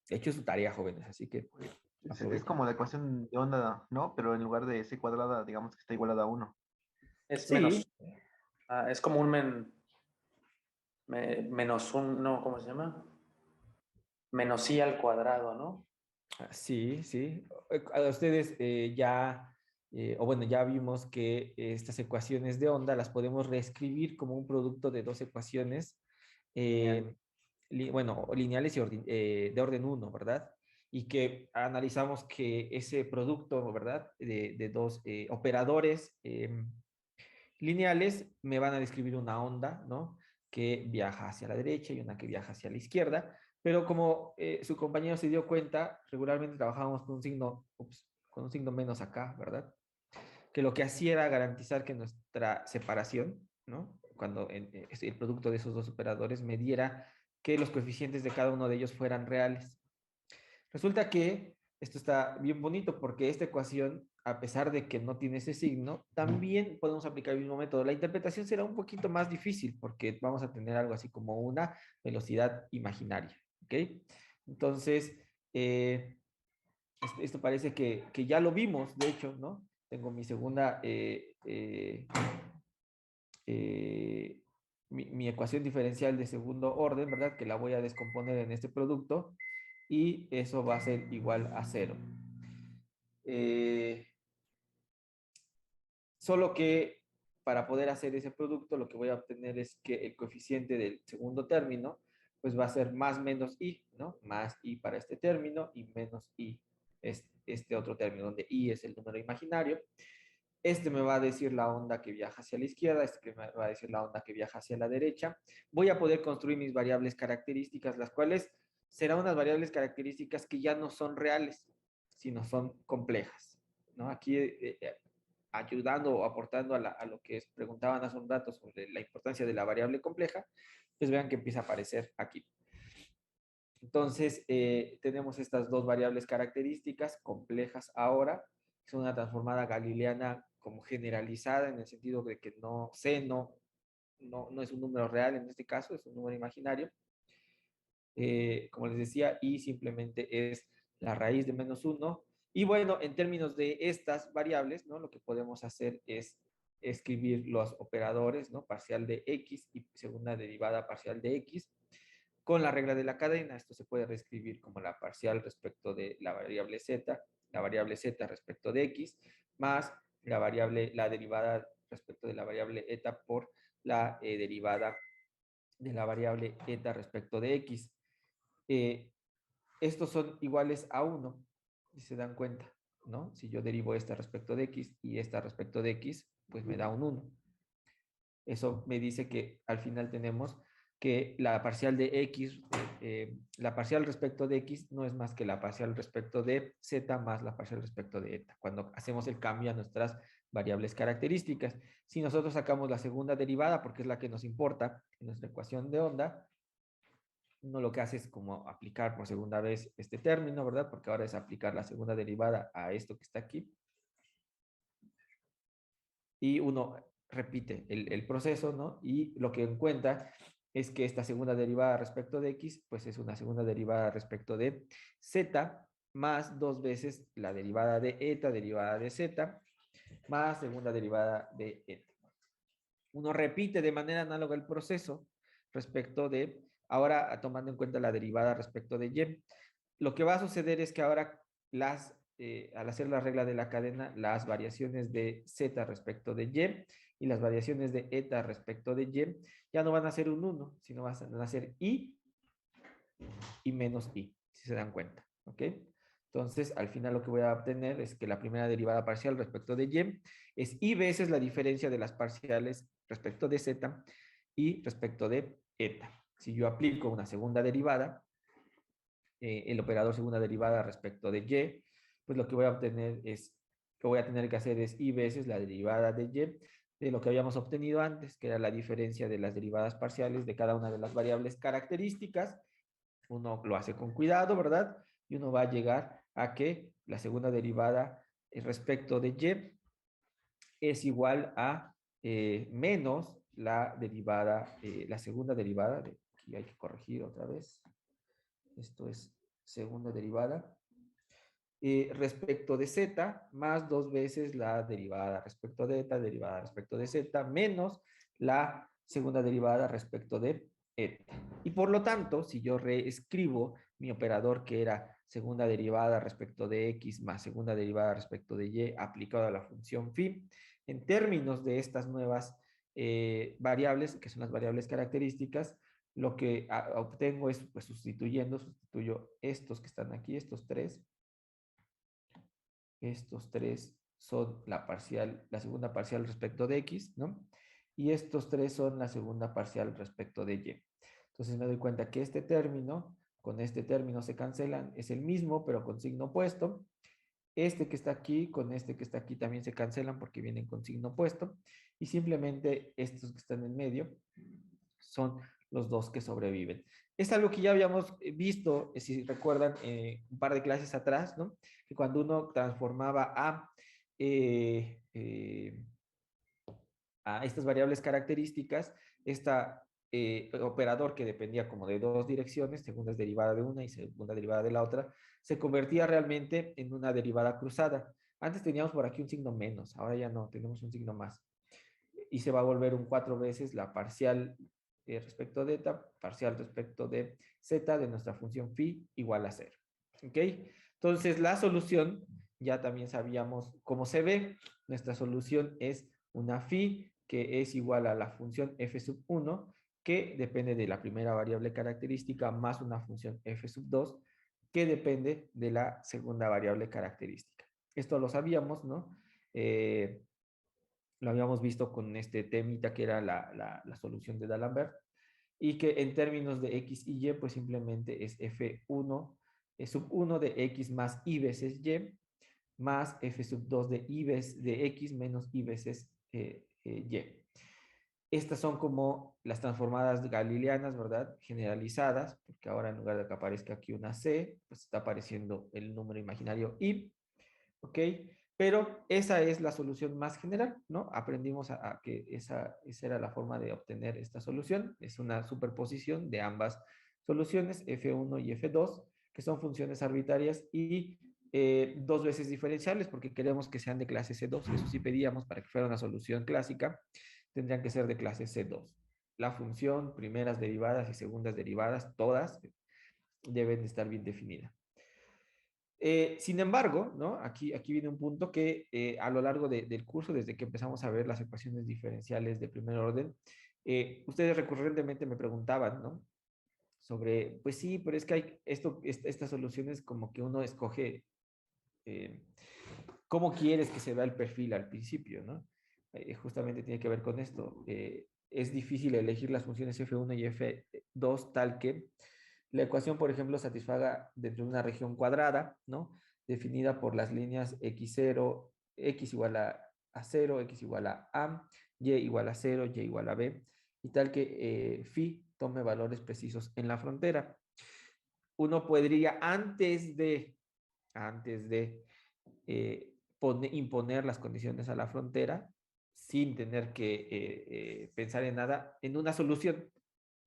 De hecho, es su tarea, jóvenes, así que Es como la ecuación de onda, ¿no? Pero en lugar de c cuadrada, digamos que está igualada a 1. Es sí, menos. Es como un menos un, no, ¿cómo se llama? Menos i al cuadrado, ¿no? sí, sí. A ustedes o bueno, ya vimos que estas ecuaciones de onda las podemos reescribir como un producto de dos ecuaciones, Lineal. bueno, lineales y de orden uno, ¿verdad? Y que analizamos que ese producto, ¿verdad? De dos operadores lineales me van a describir una onda, ¿no? Que viaja hacia la derecha y una que viaja hacia la izquierda, pero como su compañero se dio cuenta, regularmente trabajábamos con un signo menos acá, ¿verdad? Que lo que hacía era garantizar que nuestra separación, ¿no? Cuando el producto de esos dos operadores me diera que los coeficientes de cada uno de ellos fueran reales. Resulta que esto está bien bonito porque esta ecuación, a pesar de que no tiene ese signo, también podemos aplicar el mismo método. La interpretación será un poquito más difícil porque vamos a tener algo así como una velocidad imaginaria. ¿ok? Entonces, esto parece que ya lo vimos, de hecho, ¿no? Tengo mi segunda, mi ecuación diferencial de segundo orden, ¿verdad? Que la voy a descomponer en este producto y eso va a ser igual a 0. Eh, Solo que para poder hacer ese producto, lo que voy a obtener es que el coeficiente del segundo término, pues va a ser más menos i, ¿no? Más i para este término y menos i este otro término, donde i es el número imaginario. Este me va a decir la onda que viaja hacia la izquierda, este que me va a decir la onda que viaja hacia la derecha. Voy a poder construir mis variables características, las cuales serán unas variables características que ya no son reales, sino son complejas, ¿no? Aquí ayudando o aportando a lo que preguntaban hace un rato sobre la importancia de la variable compleja, pues vean que empieza a aparecer aquí. Entonces, tenemos estas dos variables características complejas ahora, que son una transformada galileana como generalizada en el sentido de que no seno no es un número real en este caso, es un número imaginario. Como les decía, y simplemente es la raíz de menos 1. Y bueno, en términos de estas variables, ¿no? Lo que podemos hacer es escribir los operadores, ¿no? Parcial de x y segunda derivada parcial de x con la regla de la cadena. Esto se puede reescribir como la parcial respecto de la variable z respecto de x, más la derivada respecto de la variable eta por la derivada de la variable eta respecto de x. Estos son iguales a 1, si se dan cuenta, ¿no? Si yo derivo esta respecto de x y esta respecto de x, pues me da un 1. Eso me dice que al final tenemos que la parcial de x, la parcial respecto de x no es más que la parcial respecto de z más la parcial respecto de eta, cuando hacemos el cambio a nuestras variables características. Si nosotros sacamos la segunda derivada, porque es la que nos importa en nuestra ecuación de onda, uno lo que hace es como aplicar por segunda vez este término, ¿verdad? Porque ahora es aplicar la segunda derivada a esto que está aquí. Y uno repite el proceso, ¿no? Y lo que encuentra es que esta segunda derivada respecto de x, pues es una segunda derivada respecto de z, más dos veces la derivada de eta, derivada de z, más segunda derivada de eta. Uno repite de manera análoga el proceso respecto de, ahora tomando en cuenta la derivada respecto de y. Lo que va a suceder es que ahora al hacer la regla de la cadena, las variaciones de z respecto de y las variaciones de eta respecto de y ya no van a ser un 1, sino van a ser i y menos i, si se dan cuenta. ¿Ok? Entonces, al final lo que voy a obtener es que la primera derivada parcial respecto de y es i veces la diferencia de las parciales respecto de z y respecto de eta. Si yo aplico una segunda derivada, el operador segunda derivada respecto de y, pues lo que voy a obtener es, que voy a tener que hacer es i veces la derivada de y de lo que habíamos obtenido antes, que era la diferencia de las derivadas parciales de cada una de las variables características. Uno lo hace con cuidado, ¿verdad? Y uno va a llegar a que la segunda derivada respecto de y es igual a menos la derivada, la segunda derivada, aquí hay que corregir otra vez, esto es segunda derivada, respecto de z, más dos veces la derivada respecto de eta, derivada respecto de z, menos la segunda derivada respecto de eta. Y por lo tanto, si yo reescribo mi operador que era segunda derivada respecto de x más segunda derivada respecto de y aplicado a la función phi, en términos de estas nuevas variables, que son las variables características, lo que obtengo es, pues sustituyo estos que están aquí, estos tres son la segunda parcial respecto de x, ¿no? Y estos tres son la segunda parcial respecto de y. Entonces me doy cuenta que este término con este término se cancelan, es el mismo, pero con signo opuesto. Este que está aquí con este que está aquí también se cancelan porque vienen con signo opuesto. Y simplemente estos que están en medio son los dos que sobreviven. Es algo que ya habíamos visto, si recuerdan, un par de clases atrás, ¿no? Que cuando uno transformaba a estas variables características, esta operador que dependía como de dos direcciones, segunda es derivada de una y segunda derivada de la otra, se convertía realmente en una derivada cruzada. Antes teníamos por aquí un signo menos, ahora ya no, tenemos un signo más. Y se va a volver un 4 veces la parcial respecto de eta, parcial respecto de z de nuestra función phi igual a 0. ¿Ok? Entonces la solución, ya también sabíamos cómo se ve, nuestra solución es una phi que es igual a la función f sub 1, que depende de la primera variable característica, más una función f sub 2, que depende de la segunda variable característica. Esto lo sabíamos, ¿no? Lo habíamos visto con este temita que era la solución de D'Alembert, y que en términos de x y y, pues simplemente es f1 sub 1 de x más y veces y, más f sub 2 de y veces de x menos y veces y. Estas son como las transformadas galileanas, ¿verdad? Generalizadas, porque ahora en lugar de que aparezca aquí una c, pues está apareciendo el número imaginario y, ¿ok? Pero esa es la solución más general, ¿no? Aprendimos a que esa era la forma de obtener esta solución. Es una superposición de ambas soluciones, f1 y f2, que son funciones arbitrarias y dos veces diferenciables, porque queremos que sean de clase C2. Eso sí pedíamos para que fuera una solución clásica, tendrían que ser de clase C2. La función, primeras derivadas y segundas derivadas, todas deben de estar bien definidas. Sin embargo, ¿no? Aquí viene un punto que a lo largo del curso, desde que empezamos a ver las ecuaciones diferenciales de primer orden, ustedes recurrentemente me preguntaban, ¿no? Sobre, pues sí, pero es que hay estas soluciones como que uno escoge eh, cómo quieres que se vea el perfil al principio, ¿no? Justamente tiene que ver con esto. Es difícil elegir las funciones f1 y f2 tal que la ecuación, por ejemplo, satisfaga dentro de una región cuadrada, ¿no? Definida por las líneas x0, x igual a 0, x igual a, y igual a 0, y igual a b, y tal que phi tome valores precisos en la frontera. Uno podría, antes de imponer las condiciones a la frontera, sin tener que pensar en nada, en una solución.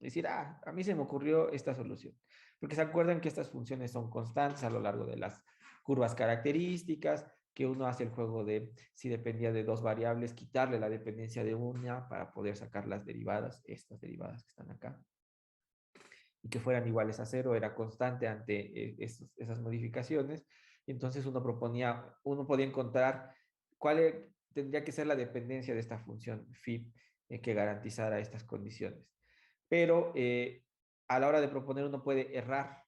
Decir, a mí se me ocurrió esta solución. Porque se acuerdan que estas funciones son constantes a lo largo de las curvas características, que uno hace el juego de, si dependía de dos variables, quitarle la dependencia de una para poder sacar las derivadas, estas derivadas que están acá, y que fueran iguales a 0, era constante ante esas modificaciones. Y entonces uno podía encontrar cuál tendría que ser la dependencia de esta función phi que garantizara estas condiciones. Pero a la hora de proponer uno puede errar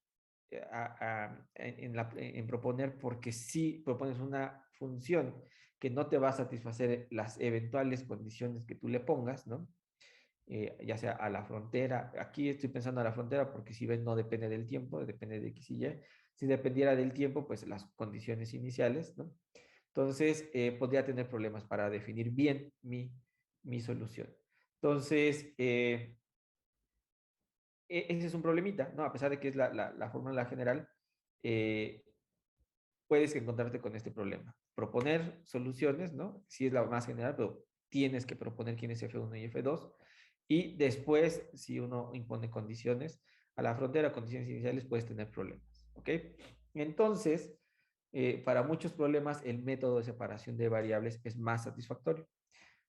en proponer, porque si propones una función que no te va a satisfacer las eventuales condiciones que tú le pongas, ¿no? Ya sea a la frontera. Aquí estoy pensando a la frontera porque si ven no depende del tiempo, depende de X y Y. Si dependiera del tiempo, pues las condiciones iniciales, ¿no? Entonces, podría tener problemas para definir bien mi solución. Entonces, ese es un problemita, ¿no? A pesar de que es la fórmula general, eh, puedes encontrarte con este problema. Proponer soluciones, ¿no? Sí es la más general, pero tienes que proponer quién es F1 y F2. Y después, si uno impone condiciones a la frontera, condiciones iniciales, puedes tener problemas, ¿ok? Entonces, para muchos problemas, el método de separación de variables es más satisfactorio.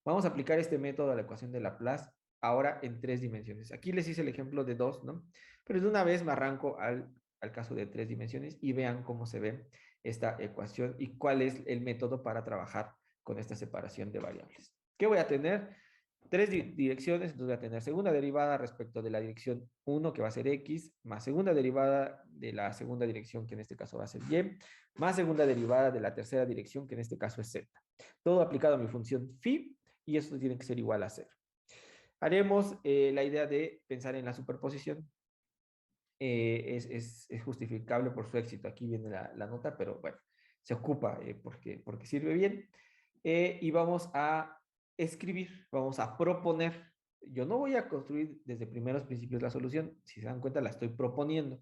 Vamos a aplicar este método a la ecuación de Laplace ahora en 3 dimensiones. Aquí les hice el ejemplo de 2, ¿no? Pero de una vez me arranco al caso de 3 dimensiones y vean cómo se ve esta ecuación y cuál es el método para trabajar con esta separación de variables. ¿Qué voy a tener? 3 direcciones, entonces voy a tener segunda derivada respecto de la dirección 1, que va a ser x, más segunda derivada de la segunda dirección, que en este caso va a ser y, más segunda derivada de la tercera dirección, que en este caso es z. Todo aplicado a mi función phi, y esto tiene que ser igual a 0. Haremos la idea de pensar en la superposición. Es justificable por su éxito. Aquí viene la nota, pero bueno, se ocupa porque sirve bien. Y vamos a escribir, vamos a proponer. Yo no voy a construir desde primeros principios la solución, si se dan cuenta la estoy proponiendo.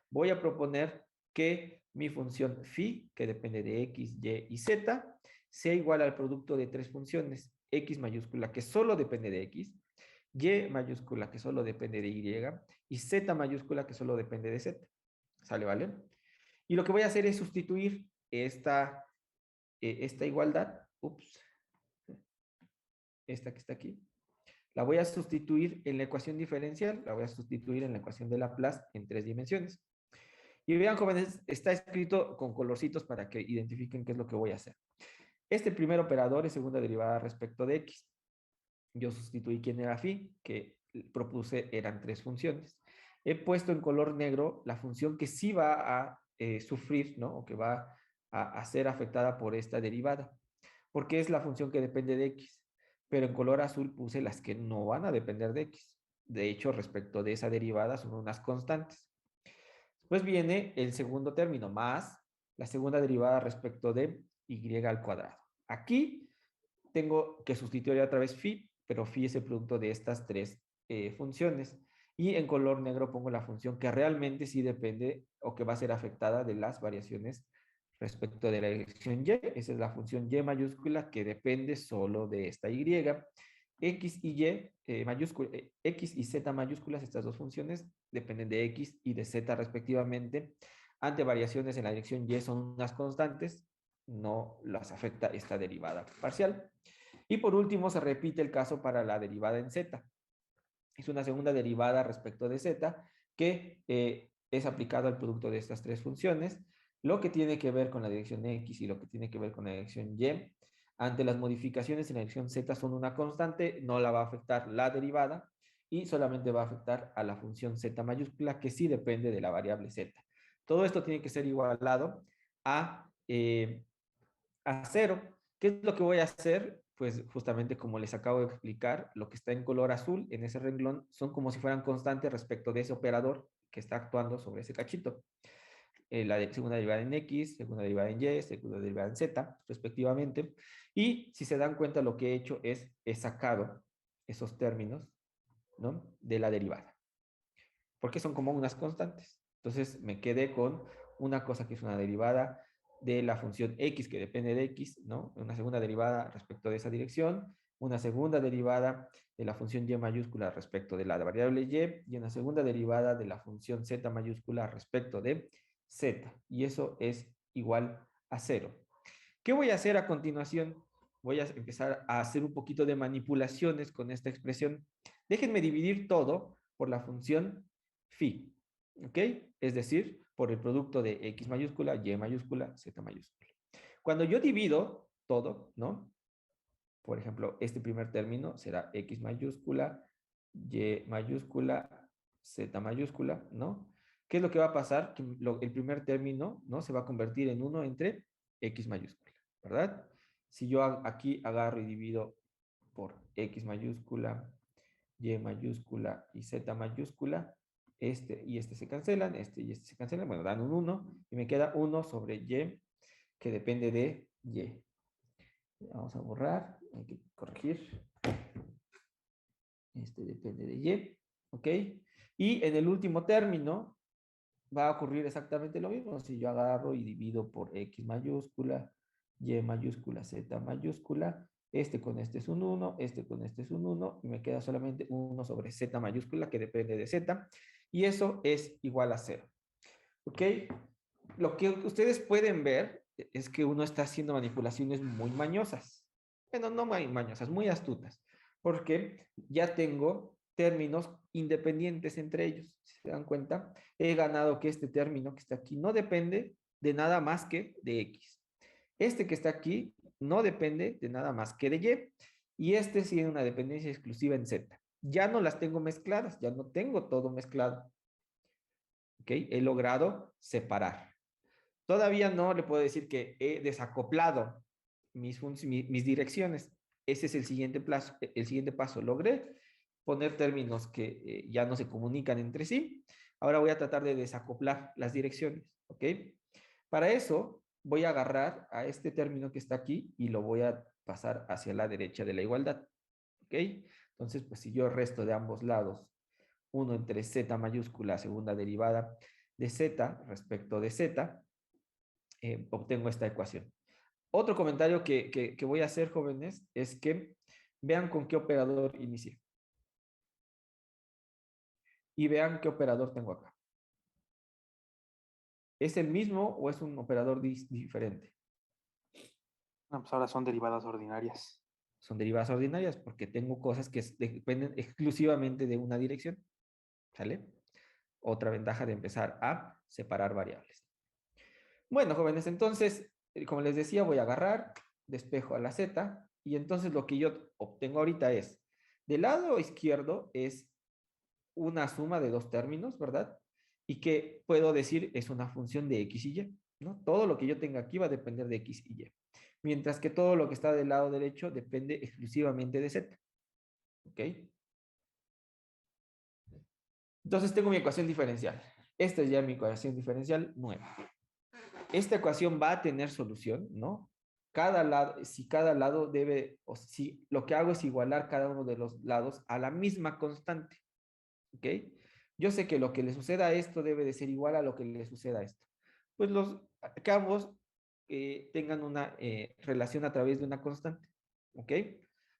Voy a proponer que mi función phi, que depende de x, y y z, sea igual al producto de 3 funciones, x mayúscula que solo depende de x, Y mayúscula que solo depende de Y y Z mayúscula que solo depende de Z. ¿Sale, vale? Y lo que voy a hacer es sustituir esta igualdad, esta que está aquí, la voy a sustituir en la ecuación diferencial, la voy a sustituir en la ecuación de Laplace en 3 dimensiones. Y vean, jóvenes, está escrito con colorcitos para que identifiquen qué es lo que voy a hacer. Este primer operador es segunda derivada respecto de X. Yo sustituí quién era phi, que propuse eran 3 funciones. He puesto en color negro la función que sí va a sufrir, ¿no? O que va a ser afectada por esta derivada, porque es la función que depende de X. Pero en color azul puse las que no van a depender de X. De hecho, respecto de esa derivada son unas constantes. Después viene el segundo término, más la segunda derivada respecto de y al cuadrado. Aquí tengo que sustituir otra vez phi, pero phi es el producto de estas 3 funciones. Y en color negro pongo la función que realmente sí depende o que va a ser afectada de las variaciones respecto de la dirección y. Esa es la función y mayúscula que depende solo de esta y. X y mayúscula, X y Z mayúsculas, estas dos funciones dependen de X y de Z respectivamente. Ante variaciones en la dirección Y son unas constantes, no las afecta esta derivada parcial. Y por último se repite el caso para la derivada en Z. Es una segunda derivada respecto de Z que es aplicado al producto de estas 3 funciones, lo que tiene que ver con la dirección X y lo que tiene que ver con la dirección Y. Ante las modificaciones en la dirección Z son una constante, no la va a afectar la derivada y solamente va a afectar a la función Z mayúscula que sí depende de la variable Z. Todo esto tiene que ser igualado a 0. ¿Qué es lo que voy a hacer? Pues justamente como les acabo de explicar, lo que está en color azul en ese renglón son como si fueran constantes respecto de ese operador que está actuando sobre ese cachito. La segunda derivada en X, segunda derivada en Y, segunda derivada en Z, respectivamente. Y si se dan cuenta, lo que he hecho es he sacado esos términos, ¿no? De la derivada. Porque son como unas constantes. Entonces me quedé con una cosa que es una derivada de la función X que depende de X, ¿no? Una segunda derivada respecto de esa dirección, una segunda derivada de la función Y mayúscula respecto de la variable Y una segunda derivada de la función Z mayúscula respecto de Z. Y eso es igual a 0. ¿Qué voy a hacer a continuación? Voy a empezar a hacer un poquito de manipulaciones con esta expresión. Déjenme dividir todo por la función phi, ¿ok? Es decir, por el producto de X mayúscula, Y mayúscula, Z mayúscula. Cuando yo divido todo, ¿no? Por ejemplo, este primer término será X mayúscula, Y mayúscula, Z mayúscula, ¿no? ¿Qué es lo que va a pasar? Que el primer término, ¿no? Se va a convertir en 1 entre X mayúscula, ¿verdad? Si yo aquí agarro y divido por X mayúscula, Y mayúscula y Z mayúscula, este y este se cancelan, este y este se cancelan, bueno, dan un 1 y me queda 1 sobre Y que depende de Y. Vamos a borrar, hay que corregir. Este depende de Y, ¿ok? Y en el último término va a ocurrir exactamente lo mismo. Si yo agarro y divido por X mayúscula, Y mayúscula, Z mayúscula, este con este es un 1, este con este es un 1, y me queda solamente 1 sobre Z mayúscula que depende de Z, y eso es igual a 0. ¿Ok? Lo que ustedes pueden ver es que uno está haciendo manipulaciones muy mañosas. Bueno, no muy mañosas, muy astutas, porque ya tengo términos independientes entre ellos. Si se dan cuenta, he ganado que este término que está aquí no depende de nada más que de X. Este que está aquí no depende de nada más que de Y. Y este sí tiene una dependencia exclusiva en Z. Ya no las tengo mezcladas, ya no tengo todo mezclado. ¿Ok? He logrado separar. Todavía no le puedo decir que he desacoplado mis direcciones. Ese es el siguiente paso. Logré poner términos que ya no se comunican entre sí. Ahora voy a tratar de desacoplar las direcciones. ¿Ok? Para eso voy a agarrar a este término que está aquí y lo voy a pasar hacia la derecha de la igualdad. ¿Ok? Entonces, pues si yo resto de ambos lados 1 entre Z mayúscula, segunda derivada de Z respecto de Z, obtengo esta ecuación. Otro comentario que voy a hacer, jóvenes, es que vean con qué operador inicié. y vean qué operador tengo acá. ¿Es el mismo o es un operador diferente? No, pues ahora son derivadas ordinarias. Son derivadas ordinarias porque tengo cosas que dependen exclusivamente de una dirección. ¿Sale? Otra ventaja de empezar a separar variables. Bueno, jóvenes, entonces, como les decía, voy a agarrar, despejo a la z, y entonces lo que yo obtengo ahorita es, del lado izquierdo es una suma de dos términos, ¿verdad? Y que puedo decir es una función de x y y, ¿no? Todo lo que yo tenga aquí va a depender de x y y. Mientras que todo lo que está del lado derecho depende exclusivamente de z. ¿Ok? Entonces tengo mi ecuación diferencial. Esta es ya mi ecuación diferencial nueva. Esta ecuación va a tener solución, ¿no? Cada lado, si cada lado debe, o si lo que hago es igualar cada uno de los lados a la misma constante, ¿ok? Yo sé que lo que le suceda a esto debe de ser igual a lo que le suceda a esto. Pues los que ambos tengan una relación a través de una constante, ¿ok?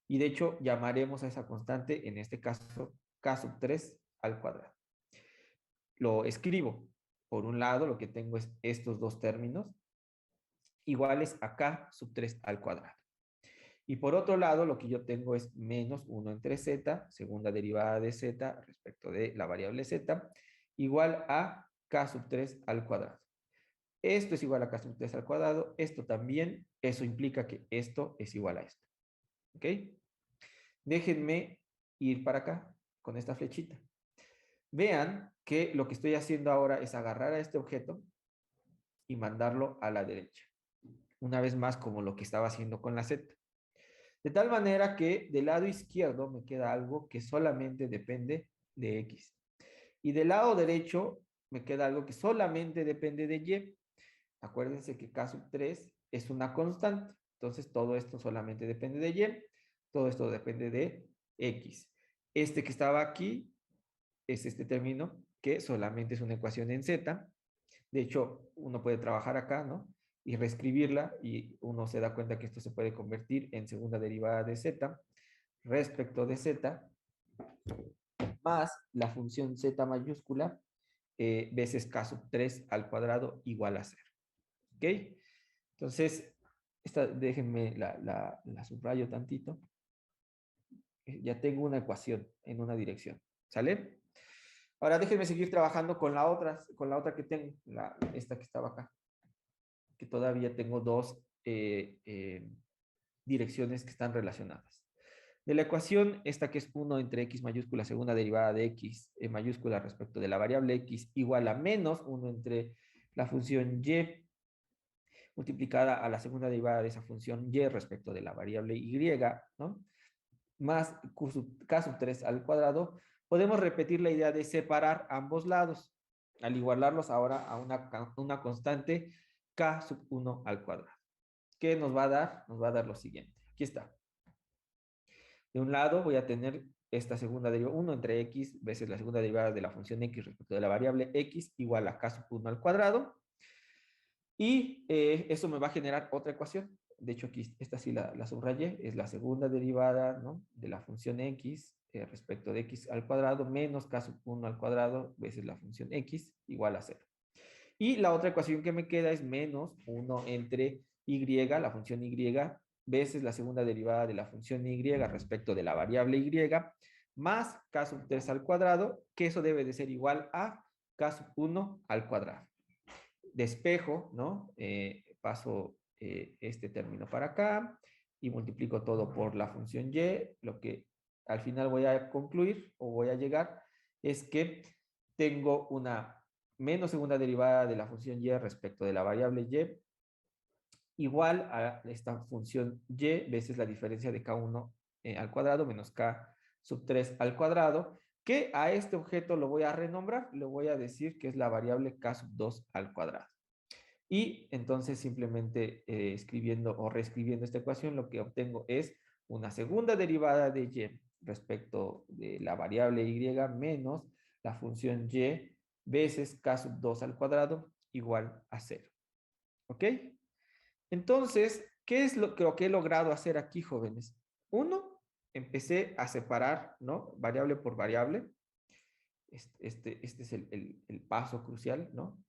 Y de hecho llamaremos a esa constante, en este caso, k sub 3 al cuadrado. Lo escribo. Por un lado, lo que tengo es estos dos términos iguales a k sub 3 al cuadrado. Y por otro lado, lo que yo tengo es menos 1 entre z, segunda derivada de z respecto de la variable z, igual a k sub 3 al cuadrado. Esto es igual a k sub 3 al cuadrado, esto también, eso implica que esto es igual a esto. ¿Ok? Déjenme ir para acá con esta flechita. Vean que lo que estoy haciendo ahora es agarrar a este objeto y mandarlo a la derecha. Una vez más, como lo que estaba haciendo con la z. De tal manera que del lado izquierdo me queda algo que solamente depende de x. Y del lado derecho me queda algo que solamente depende de y. Acuérdense que k sub 3 es una constante. Entonces todo esto solamente depende de y. Todo esto depende de x. Este que estaba aquí es este término que solamente es una ecuación en z. De hecho, uno puede trabajar acá, ¿no? Y reescribirla y uno se da cuenta que esto se puede convertir en segunda derivada de z respecto de z más la función z mayúscula veces k sub 3 al cuadrado igual a 0. ¿Ok? Entonces, déjenme la subrayo tantito. Ya tengo una ecuación en una dirección. ¿Sale? Ahora déjenme seguir trabajando con la otra que tengo, esta que estaba acá, que todavía tengo dos direcciones que están relacionadas. De la ecuación, esta que es 1 entre x mayúscula segunda derivada de x mayúscula respecto de la variable x igual a menos 1 entre la función y multiplicada a la segunda derivada de esa función y respecto de la variable y, ¿no? Más k sub 3 al cuadrado, podemos repetir la idea de separar ambos lados, al igualarlos ahora a una constante k sub 1 al cuadrado. ¿Qué nos va a dar? Nos va a dar lo siguiente. Aquí está. De un lado voy a tener esta segunda derivada, 1 entre x veces la segunda derivada de la función x respecto de la variable x igual a k sub 1 al cuadrado. Y eso me va a generar otra ecuación. De hecho, aquí esta sí la subrayé. Es la segunda derivada, ¿no?, de la función x respecto de x al cuadrado menos k sub 1 al cuadrado veces la función x igual a 0. Y la otra ecuación que me queda es menos 1 entre y, la función y, veces la segunda derivada de la función y respecto de la variable y, más k sub 3 al cuadrado, que eso debe de ser igual a k sub 1 al cuadrado. Despejo, ¿no? Paso este término para acá y multiplico todo por la función y. Lo que al final voy a concluir o voy a llegar es que tengo una menos segunda derivada de la función y respecto de la variable y igual a esta función y veces la diferencia de k1 al cuadrado menos k sub 3 al cuadrado, que a este objeto lo voy a renombrar, le voy a decir que es la variable k sub 2 al cuadrado. Y entonces simplemente escribiendo o reescribiendo esta ecuación, lo que obtengo es una segunda derivada de y respecto de la variable y menos la función y veces k sub 2 al cuadrado igual a 0. ¿Ok? Entonces, ¿qué es lo que he logrado hacer aquí, jóvenes? Uno, empecé a separar, ¿no?, variable por variable. Este es el paso crucial, ¿no?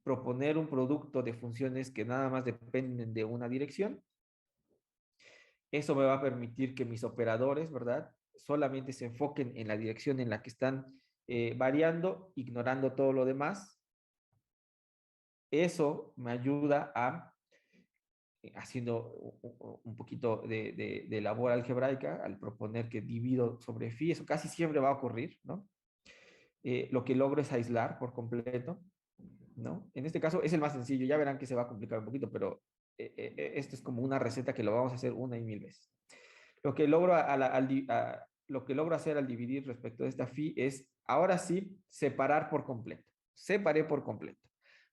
Proponer un producto de funciones que nada más dependen de una dirección. Eso me va a permitir que mis operadores, ¿verdad? Solamente se enfoquen en la dirección en la que están variando, ignorando todo lo demás. Eso me ayuda a, haciendo un poquito de labor algebraica, al proponer que divido sobre phi, eso casi siempre va a ocurrir, ¿no? Lo que logro es aislar por completo, ¿no? En este caso es el más sencillo, ya verán que se va a complicar un poquito, pero esto es como una receta que lo vamos a hacer una y mil veces. Lo que logro, lo que logro hacer al dividir respecto de esta phi es, ahora sí, separar por completo. Separé por completo.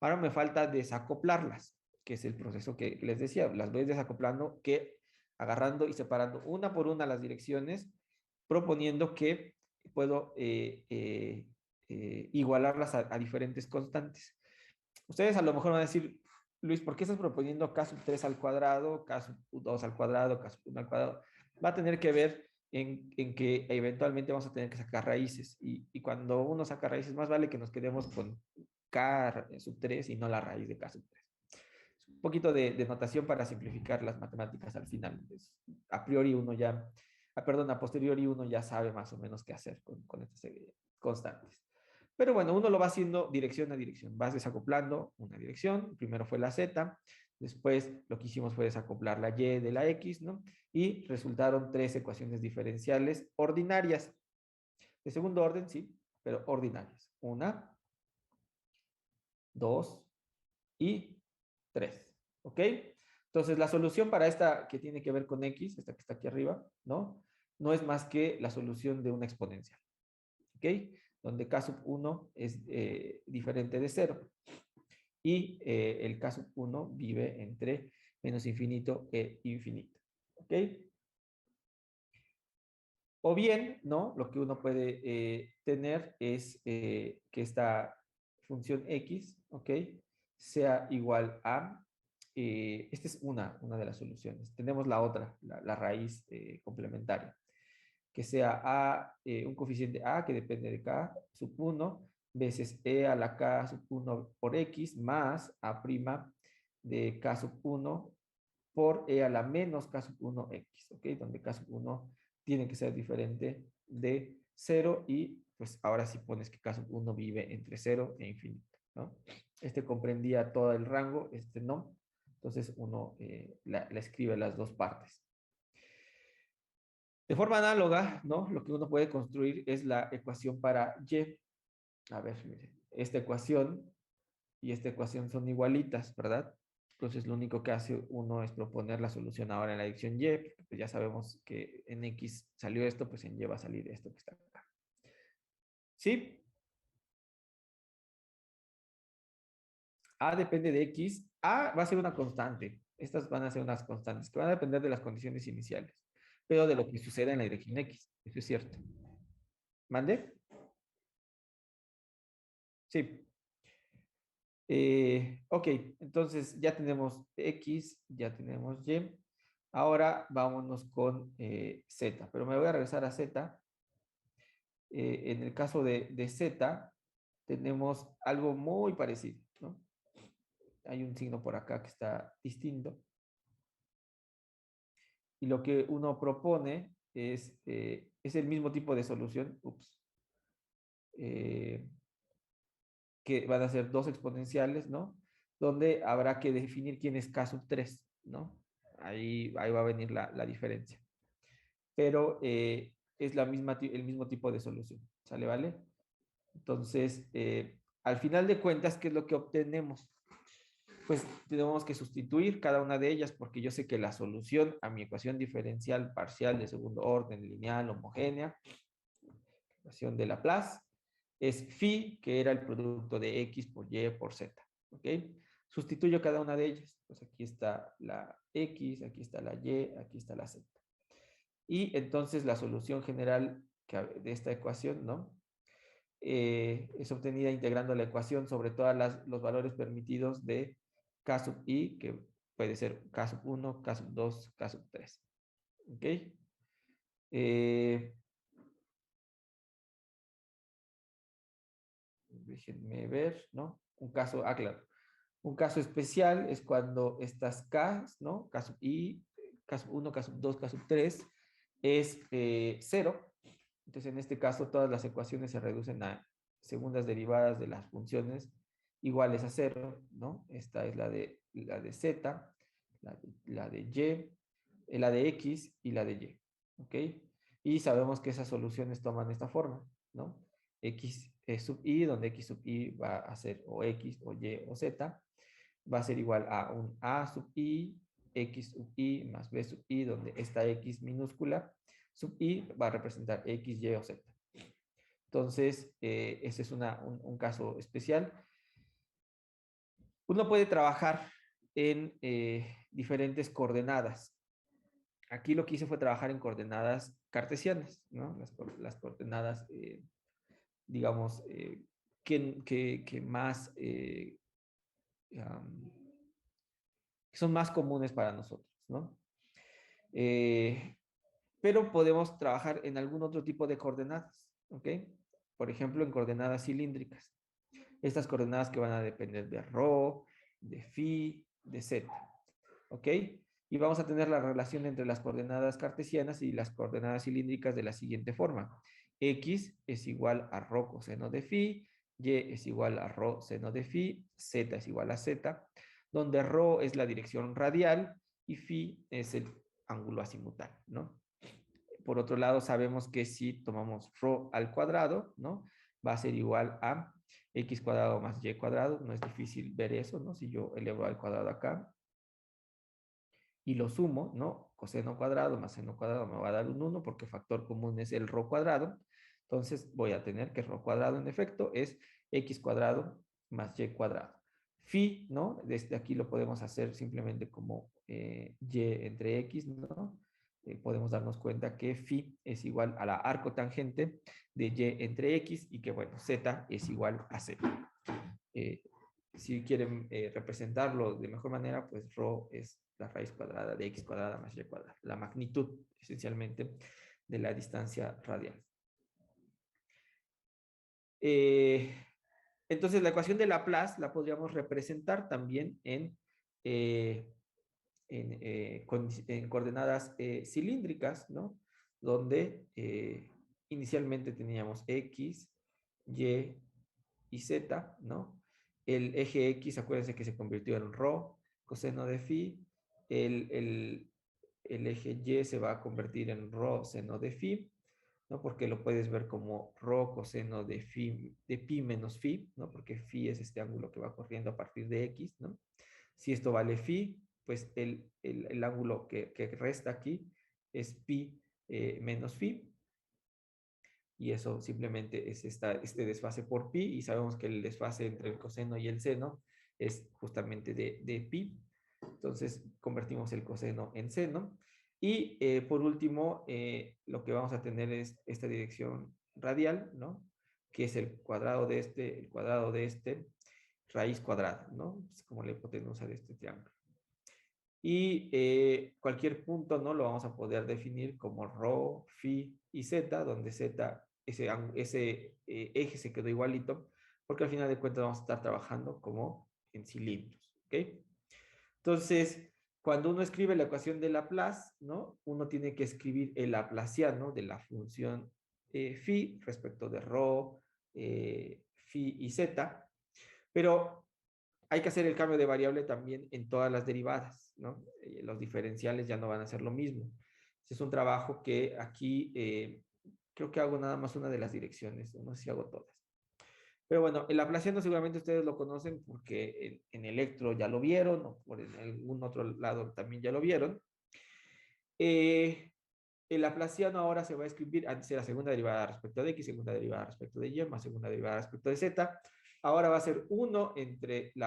Ahora me falta desacoplarlas, que es el proceso que les decía. Las voy desacoplando, que agarrando y separando una por una las direcciones, proponiendo que puedo igualarlas a diferentes constantes. Ustedes a lo mejor van a decir, Luis, ¿por qué estás proponiendo k sub 3 al cuadrado, k sub 2 al cuadrado, k sub 1 al cuadrado? Va a tener que ver en que eventualmente vamos a tener que sacar raíces. Y cuando uno saca raíces, más vale que nos quedemos con k sub 3 y no la raíz de k sub 3. Un poquito de notación para simplificar las matemáticas al final. Pues, a priori uno ya, perdón, a posteriori uno ya sabe más o menos qué hacer con estas constantes. Pero bueno, uno lo va haciendo dirección a dirección. Vas desacoplando una dirección. Primero fue la Z. Después lo que hicimos fue desacoplar la Y de la X, ¿no? Y resultaron tres ecuaciones diferenciales ordinarias. De segundo orden, sí, pero ordinarias. Una, dos y tres. ¿Ok? Entonces, la solución para esta que tiene que ver con X, esta que está aquí arriba, ¿no? No es más que la solución de una exponencial. ¿Ok? Donde k sub 1 es diferente de 0. Y el k sub 1 vive entre menos infinito e infinito. ¿Ok? O bien, ¿no? Lo que uno puede tener es que esta función x, ¿ok? Sea igual a, esta es una de las soluciones. Tenemos la otra, la raíz complementaria, que sea a, un coeficiente a que depende de k sub 1 veces e a la k sub 1 por x más a' de k sub 1 por e a la menos k sub 1 x, ¿ok? Donde k sub 1 tiene que ser diferente de 0 y pues ahora sí pones que k sub 1 vive entre 0 e infinito, ¿no? Este comprendía todo el rango, este no. Entonces uno la escribe las dos partes. De forma análoga, ¿no? Lo que uno puede construir es la ecuación para y. A ver, miren, esta ecuación y esta ecuación son igualitas, ¿verdad? Entonces lo único que hace uno es proponer la solución ahora en la dirección y, porque pues ya sabemos que en x salió esto, pues en y va a salir esto que está acá. ¿Sí? A depende de x. A va a ser una constante. Estas van a ser unas constantes que van a depender de las condiciones iniciales, pero de lo que suceda en la dirección x. Eso es cierto. ¿Mande? Sí. Ok, entonces ya tenemos X, ya tenemos Y. Ahora vámonos con Z, pero me voy a regresar a Z. En el caso de Z, tenemos algo muy parecido, ¿no? Hay un signo por acá que está distinto. Y lo que uno propone es el mismo tipo de solución. Ups. Que van a ser dos exponenciales, ¿no? Donde habrá que definir quién es k sub 3, ¿no? Ahí va a venir la diferencia. Pero es el mismo tipo de solución, ¿sale? ¿Vale? Entonces, al final de cuentas, ¿qué es lo que obtenemos? Pues tenemos que sustituir cada una de ellas porque yo sé que la solución a mi ecuación diferencial parcial de segundo orden, lineal, homogénea, ecuación de Laplace, es phi, que era el producto de x por y por z. ¿Ok? Sustituyo cada una de ellas. Pues aquí está la x, aquí está la y, aquí está la z. Y entonces la solución general de esta ecuación, ¿no? Es obtenida integrando la ecuación sobre todos los valores permitidos de k sub i, que puede ser k sub 1, k sub 2, k sub 3. ¿Ok? déjenme ver, ¿no? Un caso, claro. Un caso especial es cuando estas K, ¿no? K sub I, K sub 1, K sub 2, K sub 3 es 0. Entonces, en este caso, todas las ecuaciones se reducen a segundas derivadas de las funciones iguales a 0, ¿no? Esta es la de Z, la de Y, la de X y la de Y, ¿ok? Y sabemos que esas soluciones toman esta forma, ¿no? X sub I, donde X sub I va a ser o X o Y o Z, va a ser igual a un A sub I, X sub I más B sub I, donde esta X minúscula sub I va a representar X, Y o Z. Entonces, ese es un caso especial. Uno puede trabajar en diferentes coordenadas. Aquí lo que hice fue trabajar en coordenadas cartesianas, ¿no? Las coordenadas, digamos, que más que son más comunes para nosotros, ¿no? Pero podemos trabajar en algún otro tipo de coordenadas, ¿ok? Por ejemplo, en coordenadas cilíndricas. Estas coordenadas que van a depender de ρ, de phi, de z, ¿ok? Y vamos a tener la relación entre las coordenadas cartesianas y las coordenadas cilíndricas de la siguiente forma. X es igual a ρ coseno de phi, Y es igual a ρ seno de phi, Z es igual a Z, donde ρ es la dirección radial y phi es el ángulo azimutal, ¿no? Por otro lado, sabemos que si tomamos ρ al cuadrado, ¿no? Va a ser igual a x cuadrado más y cuadrado. No es difícil ver eso, ¿no? Si yo elevo al cuadrado acá y lo sumo, ¿no? Coseno cuadrado más seno cuadrado me va a dar un 1 porque factor común es el ρ cuadrado. Entonces voy a tener que ρ cuadrado en efecto es x cuadrado más y cuadrado. Phi, ¿no? Desde aquí lo podemos hacer simplemente como y entre x, ¿no? Podemos darnos cuenta que phi es igual a la arcotangente de y entre x y que, bueno, z es igual a z. Si quieren representarlo de mejor manera, pues ρ es la raíz cuadrada de x cuadrada más y cuadrada, la magnitud esencialmente de la distancia radial. Entonces, la ecuación de Laplace la podríamos representar también en coordenadas cilíndricas, ¿no? Donde inicialmente teníamos X, Y y Z, ¿no? El eje X, acuérdense que se convirtió en ρ, coseno de phi. El eje Y se va a convertir en ρ seno de phi, ¿no? Porque lo puedes ver como ρ coseno de pi menos phi, ¿no? Porque phi es este ángulo que va corriendo a partir de X, ¿no? Si esto vale phi, pues el ángulo que resta aquí es pi menos phi. Y eso simplemente es este desfase por pi, y sabemos que el desfase entre el coseno y el seno es justamente de pi. Entonces convertimos el coseno en seno. Y por último, lo que vamos a tener es esta dirección radial, ¿no? Que es el cuadrado de este, raíz cuadrada, ¿no? Es como la hipotenusa de este triángulo. Y cualquier punto, ¿no? Lo vamos a poder definir como ρ, phi y z, donde z, ese eje se quedó igualito, porque al final de cuentas vamos a estar trabajando como en cilindros, ¿ok? Entonces, cuando uno escribe la ecuación de Laplace, ¿no? Uno tiene que escribir el laplaciano de la función phi respecto de ρ, phi y z, pero hay que hacer el cambio de variable también en todas las derivadas, ¿no? Los diferenciales ya no van a ser lo mismo. Es un trabajo que aquí creo que hago nada más una de las direcciones, no sé si hago todas. Pero bueno, el laplaciano seguramente ustedes lo conocen porque en Electro ya lo vieron, o por en algún otro lado también ya lo vieron. El laplaciano ahora se va a escribir, antes era segunda derivada respecto de x, segunda derivada respecto de y, más segunda derivada respecto de z. Ahora va a ser 1 entre ρ,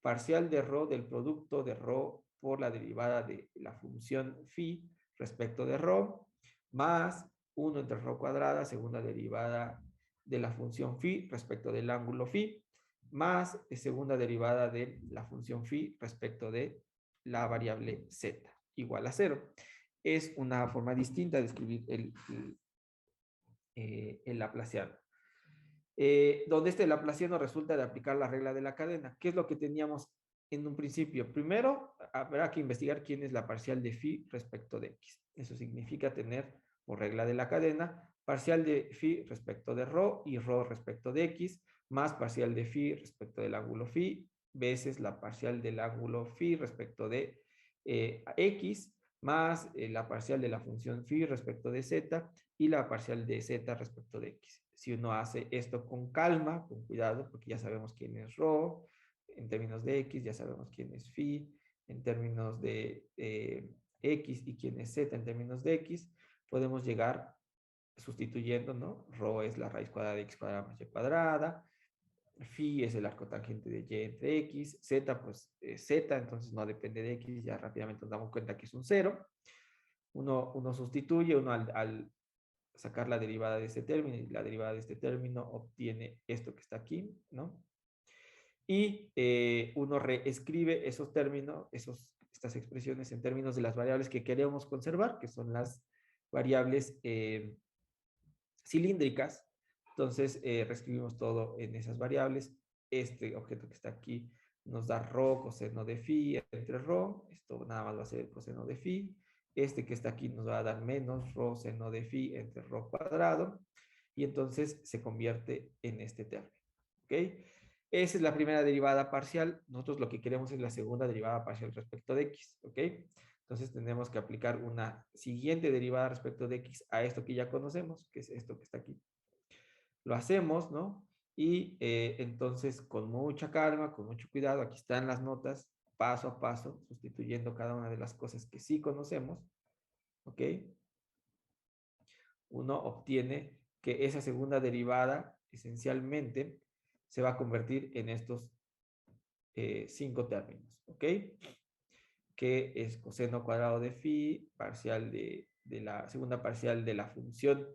parcial de ρ del producto de ρ por la derivada de la función phi respecto de ρ, más 1 entre ρ cuadrada, segunda derivada de la función phi respecto del ángulo phi, más segunda derivada de la función phi respecto de la variable z, igual a 0. Es una forma distinta de escribir el laplaciano. donde este laplaciano resulta de aplicar la regla de la cadena. ¿Qué es lo que teníamos en un principio? Primero, habrá que investigar quién es la parcial de phi respecto de x. Eso significa tener, por regla de la cadena, parcial de phi respecto de rho y rho respecto de x, más parcial de phi respecto del ángulo phi, veces la parcial del ángulo phi respecto de x, más la parcial de la función phi respecto de z y la parcial de z respecto de x. Si uno hace esto con calma, con cuidado, porque ya sabemos quién es rho en términos de x, ya sabemos quién es phi en términos de x y quién es z en términos de x, podemos llegar sustituyendo, ¿no? Rho es la raíz cuadrada de x cuadrada más y cuadrada, phi es el arco tangente de y entre x, z pues z, entonces no depende de x, ya rápidamente nos damos cuenta que es un cero. Uno sustituye, uno al sacar la derivada de este término y la derivada de este término obtiene esto que está aquí, ¿no? Y uno reescribe esos términos, estas expresiones en términos de las variables que queremos conservar, que son las variables cilíndricas. Entonces, reescribimos todo en esas variables. Este objeto que está aquí nos da rho coseno de phi entre rho. Esto nada más va a ser el coseno de phi. Este que está aquí nos va a dar menos rho seno de phi entre rho cuadrado. Y entonces se convierte en este término. ¿Ok? Esa es la primera derivada parcial. Nosotros lo que queremos es la segunda derivada parcial respecto de x. ¿Ok? Entonces tenemos que aplicar una siguiente derivada respecto de x a esto que ya conocemos, que es esto que está aquí. Lo hacemos, ¿no? Y entonces con mucha calma, con mucho cuidado, aquí están las notas, paso a paso, sustituyendo cada una de las cosas que sí conocemos, ¿ok? Uno obtiene que esa segunda derivada esencialmente se va a convertir en estos 5 términos, ¿ok? Que es coseno cuadrado de phi, parcial de la segunda parcial de la función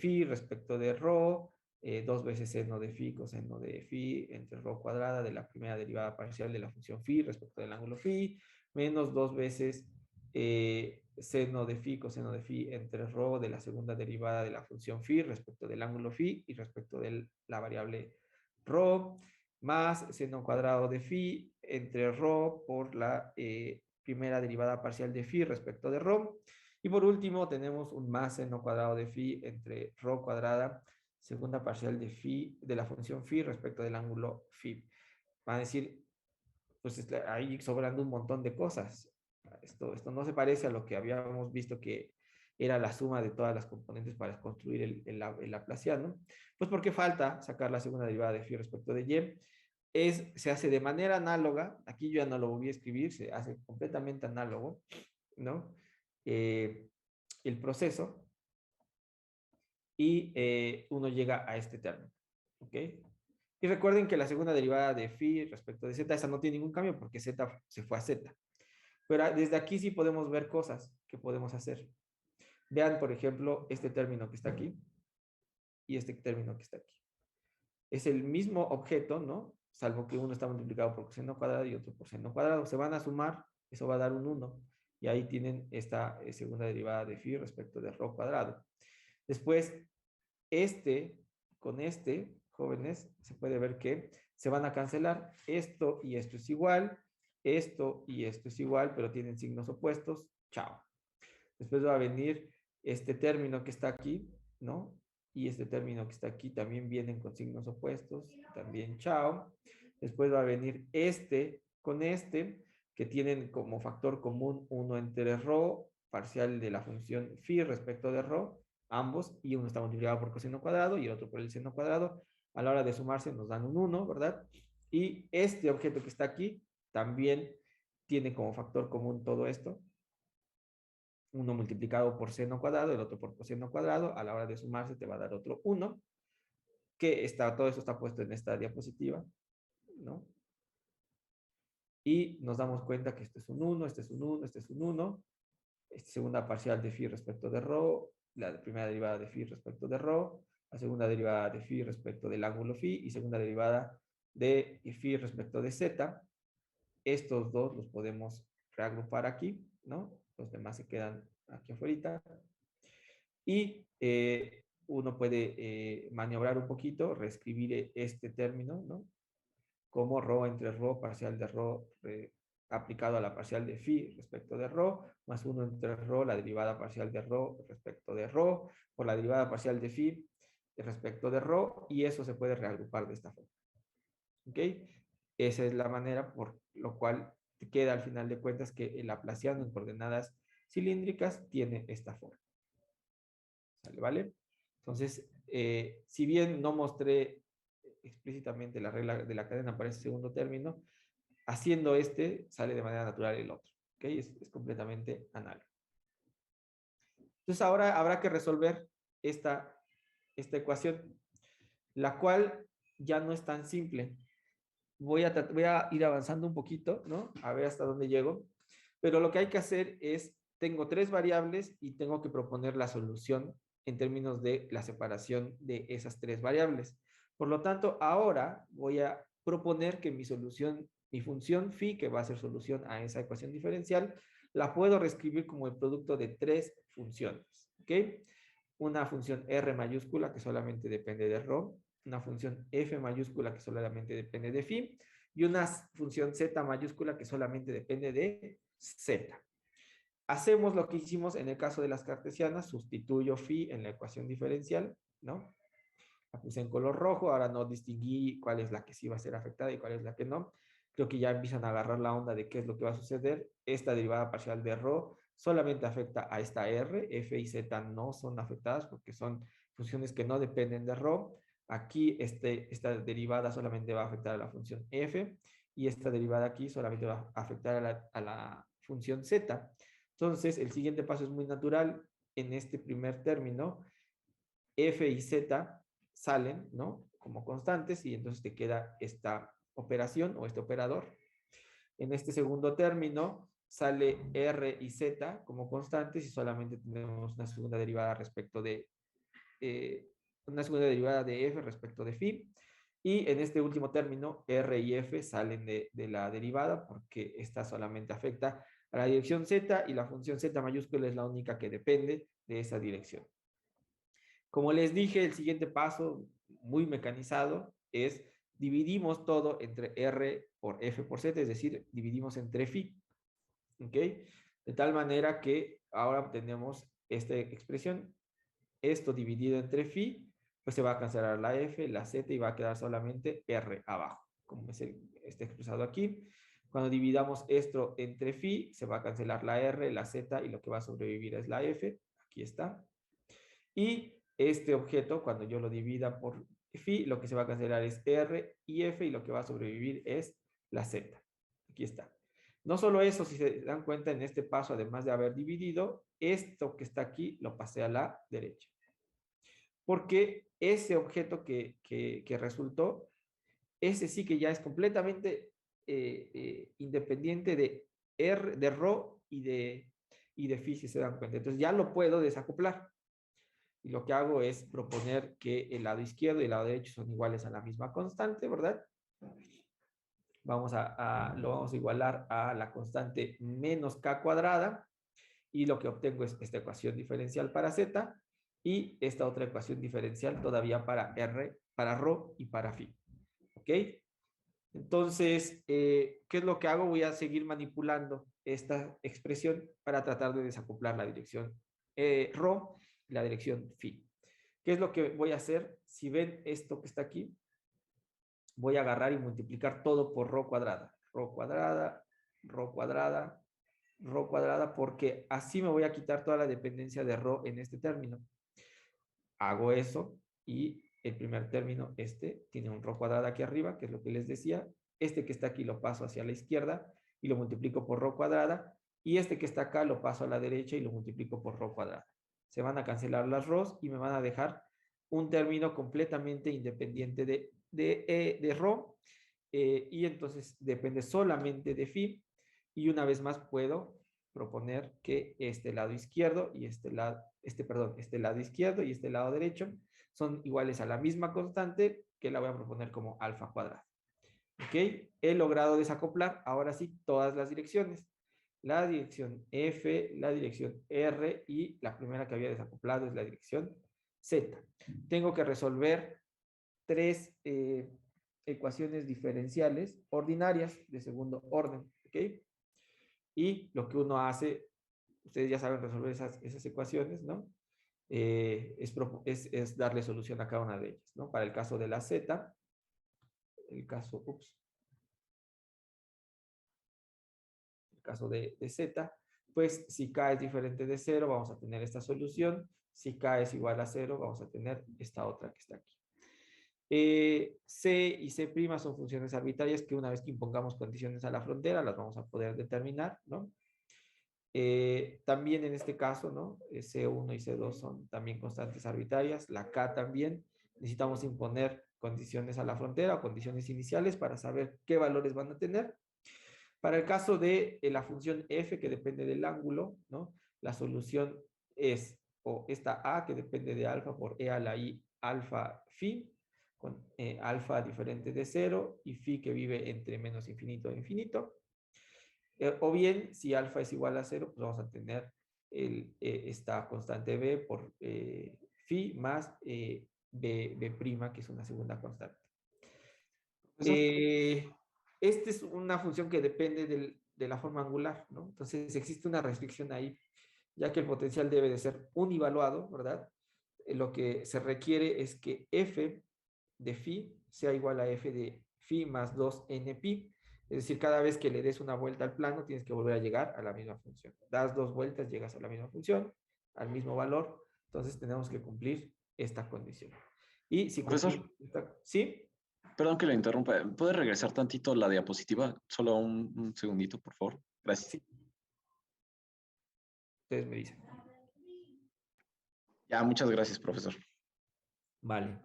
phi respecto de rho, 2 veces seno de phi, coseno de phi entre rho cuadrada de la primera derivada parcial de la función phi respecto del ángulo phi, menos 2 veces seno de phi, coseno de phi entre rho de la segunda derivada de la función phi respecto del ángulo phi y respecto de la variable rho, más seno cuadrado de phi entre rho por la primera derivada parcial de phi respecto de rho. Y por último tenemos un más seno cuadrado de phi entre rho cuadrada, segunda parcial de phi, de la función phi respecto del ángulo phi. Van a decir, pues está ahí sobrando un montón de cosas. Esto no se parece a lo que habíamos visto que era la suma de todas las componentes para construir el laplaciano. Pues porque falta sacar la segunda derivada de phi respecto de y. Se hace de manera análoga, aquí yo ya no lo voy a escribir, se hace completamente análogo, ¿no? El proceso y uno llega a este término, ¿ok? Y recuerden que la segunda derivada de phi respecto de z, esa no tiene ningún cambio porque z se fue a z. Pero desde aquí sí podemos ver cosas que podemos hacer. Vean, por ejemplo, este término que está aquí y este término que está aquí. Es el mismo objeto, ¿no? Salvo que uno está multiplicado por coseno cuadrado y otro por seno cuadrado. Se van a sumar, eso va a dar un 1. Y ahí tienen esta segunda derivada de phi respecto de rho cuadrado. Después, con este, jóvenes, se puede ver que se van a cancelar. Esto y esto es igual, esto y esto es igual, pero tienen signos opuestos. Chao. Después va a venir este término que está aquí, ¿no? Y este término que está aquí también vienen con signos opuestos, también chao. Después va a venir este con este, que tienen como factor común 1 entre rho, parcial de la función phi respecto de rho, ambos, y uno está multiplicado por coseno cuadrado y el otro por el seno cuadrado. A la hora de sumarse nos dan un 1, ¿verdad? Y este objeto que está aquí también tiene como factor común todo esto, uno multiplicado por seno cuadrado, el otro por coseno cuadrado, a la hora de sumarse te va a dar otro 1, que todo eso está puesto en esta diapositiva, ¿no? Y nos damos cuenta que este es un 1, este es un 1, este es un 1, esta segunda parcial de phi respecto de rho, la primera derivada de phi respecto de rho, la segunda derivada de phi respecto del ángulo phi y segunda derivada de phi respecto de z. Estos dos los podemos reagrupar aquí, ¿no? Los demás se quedan aquí afuera. Y uno puede maniobrar un poquito, reescribir este término, ¿no? Como rho entre rho, parcial de rho aplicado a la parcial de phi respecto de rho, más 1 entre rho, la derivada parcial de rho respecto de rho, por la derivada parcial de phi respecto de rho, y eso se puede reagrupar de esta forma. ¿Ok? Esa es la manera por lo cual te queda al final de cuentas que el laplaciano en coordenadas cilíndricas tiene esta forma. ¿Sale? ¿Vale? Entonces, si bien no mostré explícitamente la regla de la cadena para ese segundo término, haciendo este sale de manera natural el otro. ¿Ok? Es completamente análogo. Entonces ahora habrá que resolver esta ecuación, la cual ya no es tan simple. Voy a ir avanzando un poquito, ¿no? A ver hasta dónde llego. Pero lo que hay que hacer es, tengo tres variables y tengo que proponer la solución en términos de la separación de esas tres variables. Por lo tanto, ahora voy a proponer que mi solución, mi función phi, que va a ser solución a esa ecuación diferencial, la puedo reescribir como el producto de tres funciones. ¿Ok? Una función R mayúscula que solamente depende de rho, una función F mayúscula que solamente depende de phi, y una función Z mayúscula que solamente depende de Z. Hacemos lo que hicimos en el caso de las cartesianas, sustituyo phi en la ecuación diferencial, ¿no? La puse en color rojo, ahora no distinguí cuál es la que sí va a ser afectada y cuál es la que no. Creo que ya empiezan a agarrar la onda de qué es lo que va a suceder. Esta derivada parcial de rho solamente afecta a esta R, F y Z no son afectadas porque son funciones que no dependen de rho. Aquí esta derivada solamente va a afectar a la función F y esta derivada aquí solamente va a afectar a la función Z. Entonces, el siguiente paso es muy natural. En este primer término, F y Z salen, ¿no? Como constantes y entonces te queda esta operación o este operador. En este segundo término sale R y Z como constantes y solamente tenemos una segunda derivada respecto de una segunda derivada de F respecto de phi. Y en este último término, R y F salen de la derivada porque esta solamente afecta a la dirección Z y la función Z mayúscula es la única que depende de esa dirección. Como les dije, el siguiente paso, muy mecanizado, es dividimos todo entre R por F por Z, es decir, dividimos entre phi. ¿Ok? De tal manera que ahora tenemos esta expresión. Esto dividido entre phi, pues se va a cancelar la F, la Z y va a quedar solamente R abajo, como está expresado aquí. Cuando dividamos esto entre phi, se va a cancelar la R, la Z y lo que va a sobrevivir es la F. Aquí está. Y este objeto, cuando yo lo divida por phi, lo que se va a cancelar es R y F y lo que va a sobrevivir es la Z. Aquí está. No solo eso, si se dan cuenta en este paso, además de haber dividido, esto que está aquí lo pasé a la derecha. Porque ese objeto que resultó, ese sí que ya es completamente independiente de R, de rho y de phi, si se dan cuenta. Entonces ya lo puedo desacoplar. Y lo que hago es proponer que el lado izquierdo y el lado derecho son iguales a la misma constante, ¿verdad? Lo vamos a igualar a la constante menos k cuadrada y lo que obtengo es esta ecuación diferencial para z y esta otra ecuación diferencial todavía para r, para rho y para phi. ¿Ok? Entonces, ¿qué es lo que hago? Voy a seguir manipulando esta expresión para tratar de desacoplar la dirección rho y la dirección phi. ¿Qué es lo que voy a hacer? Si ven esto que está aquí, voy a agarrar y multiplicar todo por rho cuadrada. Rho cuadrada, rho cuadrada, rho cuadrada, porque así me voy a quitar toda la dependencia de rho en este término. Hago eso y el primer término, tiene un rho cuadrada aquí arriba, que es lo que les decía. Este que está aquí lo paso hacia la izquierda y lo multiplico por rho cuadrada. Y este que está acá lo paso a la derecha y lo multiplico por rho cuadrada. Se van a cancelar las rhos y me van a dejar un término completamente independiente de rho. Y entonces depende solamente de phi. Y una vez más puedo proponer que este lado izquierdo y este lado izquierdo y este lado derecho son iguales a la misma constante que la voy a proponer como alfa cuadrado. ¿Ok? He logrado desacoplar ahora sí todas las direcciones. La dirección F, la dirección R y la primera que había desacoplado es la dirección Z. Tengo que resolver tres ecuaciones diferenciales ordinarias de segundo orden, ¿ok? Y lo que uno hace, ustedes ya saben resolver esas ecuaciones, ¿no? Es darle solución a cada una de ellas, ¿no? Para el caso de la Z, el caso de Z, pues si K es diferente de 0, vamos a tener esta solución. Si K es igual a 0, vamos a tener esta otra que está aquí. C y C' son funciones arbitrarias que una vez que impongamos condiciones a la frontera, las vamos a poder determinar, ¿no? También en este caso, ¿no? C1 y C2 son también constantes arbitrarias. La K también. Necesitamos imponer condiciones a la frontera o condiciones iniciales para saber qué valores van a tener. Para el caso de la función f, que depende del ángulo, ¿no? La solución es o esta a, que depende de alfa por e a la i alfa phi, con alfa diferente de 0 y phi que vive entre menos infinito e infinito. O bien, si alfa es igual a 0, pues vamos a tener esta constante b por phi más b', que es una segunda constante. Esta es una función que depende de la forma angular, ¿no? Entonces existe una restricción ahí, ya que el potencial debe de ser univaluado, ¿verdad? Lo que se requiere es que f de phi sea igual a f de phi más 2n pi. Es decir, cada vez que le des una vuelta al plano, tienes que volver a llegar a la misma función. Das 2 vueltas, llegas a la misma función, al mismo valor. Entonces tenemos que cumplir esta condición. Y si Profesor, cumplimos ¿sí? perdón que le interrumpa. ¿Puede regresar tantito la diapositiva? Solo un segundito, por favor. Gracias. Sí. Ustedes me dicen. Ya, muchas gracias, profesor. Vale.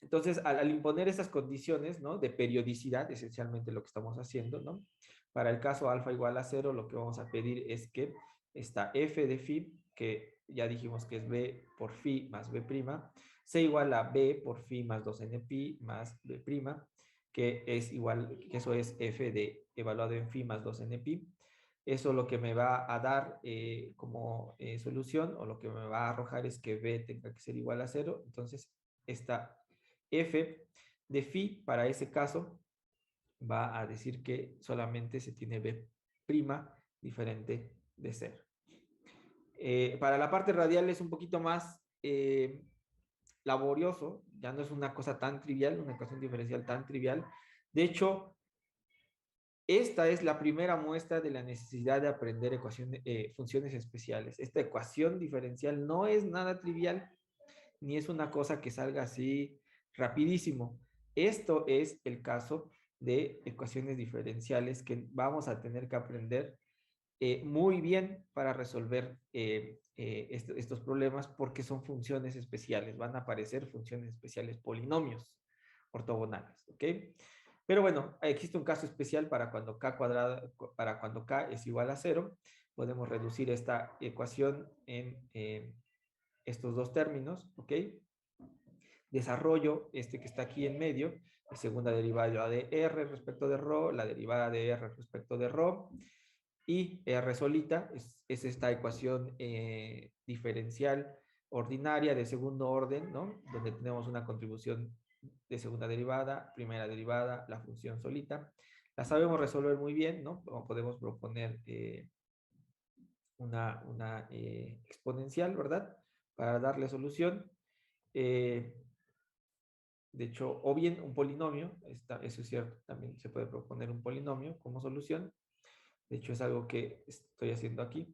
Entonces, al imponer esas condiciones, ¿no? De periodicidad, esencialmente lo que estamos haciendo, ¿no? Para el caso alfa igual a 0, lo que vamos a pedir es que esta f de phi, que ya dijimos que es b por phi más b', sea igual a b por phi más 2n pi más b', que es igual, que eso es f de evaluado en phi más 2n pi. Eso lo que me va a dar como solución, o lo que me va a arrojar, es que b tenga que ser igual a 0. Entonces, esta f de phi para ese caso va a decir que solamente se tiene b' diferente de 0. Para la parte radial es un poquito más laborioso, ya no es una cosa tan trivial, una ecuación diferencial tan trivial. De hecho, esta es la primera muestra de la necesidad de aprender funciones especiales. Esta ecuación diferencial no es nada trivial, ni es una cosa que salga así rapidísimo. Esto es el caso de ecuaciones diferenciales que vamos a tener que aprender muy bien para resolver estos problemas, porque son funciones especiales. Van a aparecer funciones especiales, polinomios ortogonales, ¿ok? Pero bueno, existe un caso especial para cuando k es igual a 0. Podemos reducir esta ecuación en estos dos términos, ¿ok? Desarrollo este que está aquí en medio, la segunda derivada de r respecto de ρ, la derivada de r respecto de ρ, y r solita es esta ecuación diferencial ordinaria de segundo orden, ¿no? Donde tenemos una contribución de segunda derivada, primera derivada, la función solita. La sabemos resolver muy bien, ¿no? Podemos proponer una exponencial, ¿verdad? Para darle solución. De hecho, o bien un polinomio, eso es cierto, también se puede proponer un polinomio como solución. De hecho, es algo que estoy haciendo aquí.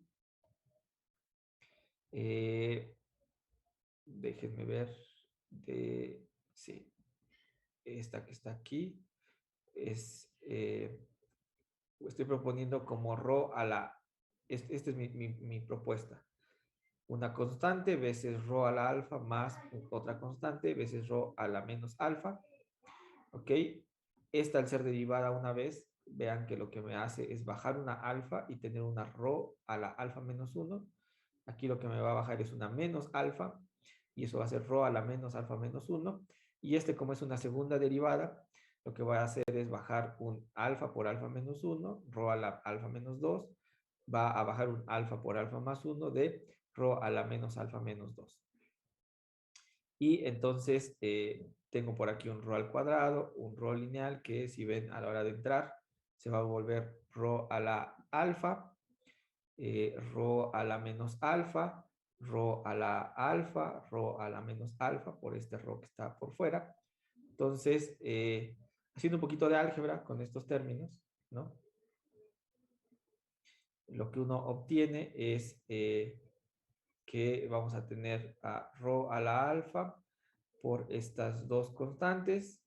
Déjenme ver. Sí, esta que está aquí estoy proponiendo como ρ a la, esta es mi propuesta. Una constante veces ρ a la alfa más otra constante veces ρ a la menos alfa. ¿Ok? Esta, al ser derivada una vez, vean que lo que me hace es bajar una alfa y tener una ρ a la alfa menos 1. Aquí lo que me va a bajar es una menos alfa, y eso va a ser ρ a la menos alfa menos 1. Y como es una segunda derivada, lo que voy a hacer es bajar un alfa por alfa menos 1, ρ a la alfa menos 2, va a bajar un alfa por alfa más 1 de ρ a la menos alfa menos 2. Y entonces tengo por aquí un rho al cuadrado, un rho lineal, que si ven a la hora de entrar, se va a volver rho a la alfa, rho a la menos alfa, rho a la alfa, rho a la menos alfa, por este rho que está por fuera. Entonces, haciendo un poquito de álgebra con estos términos, ¿no? Lo que uno obtiene es que vamos a tener a rho a la alfa por estas dos constantes,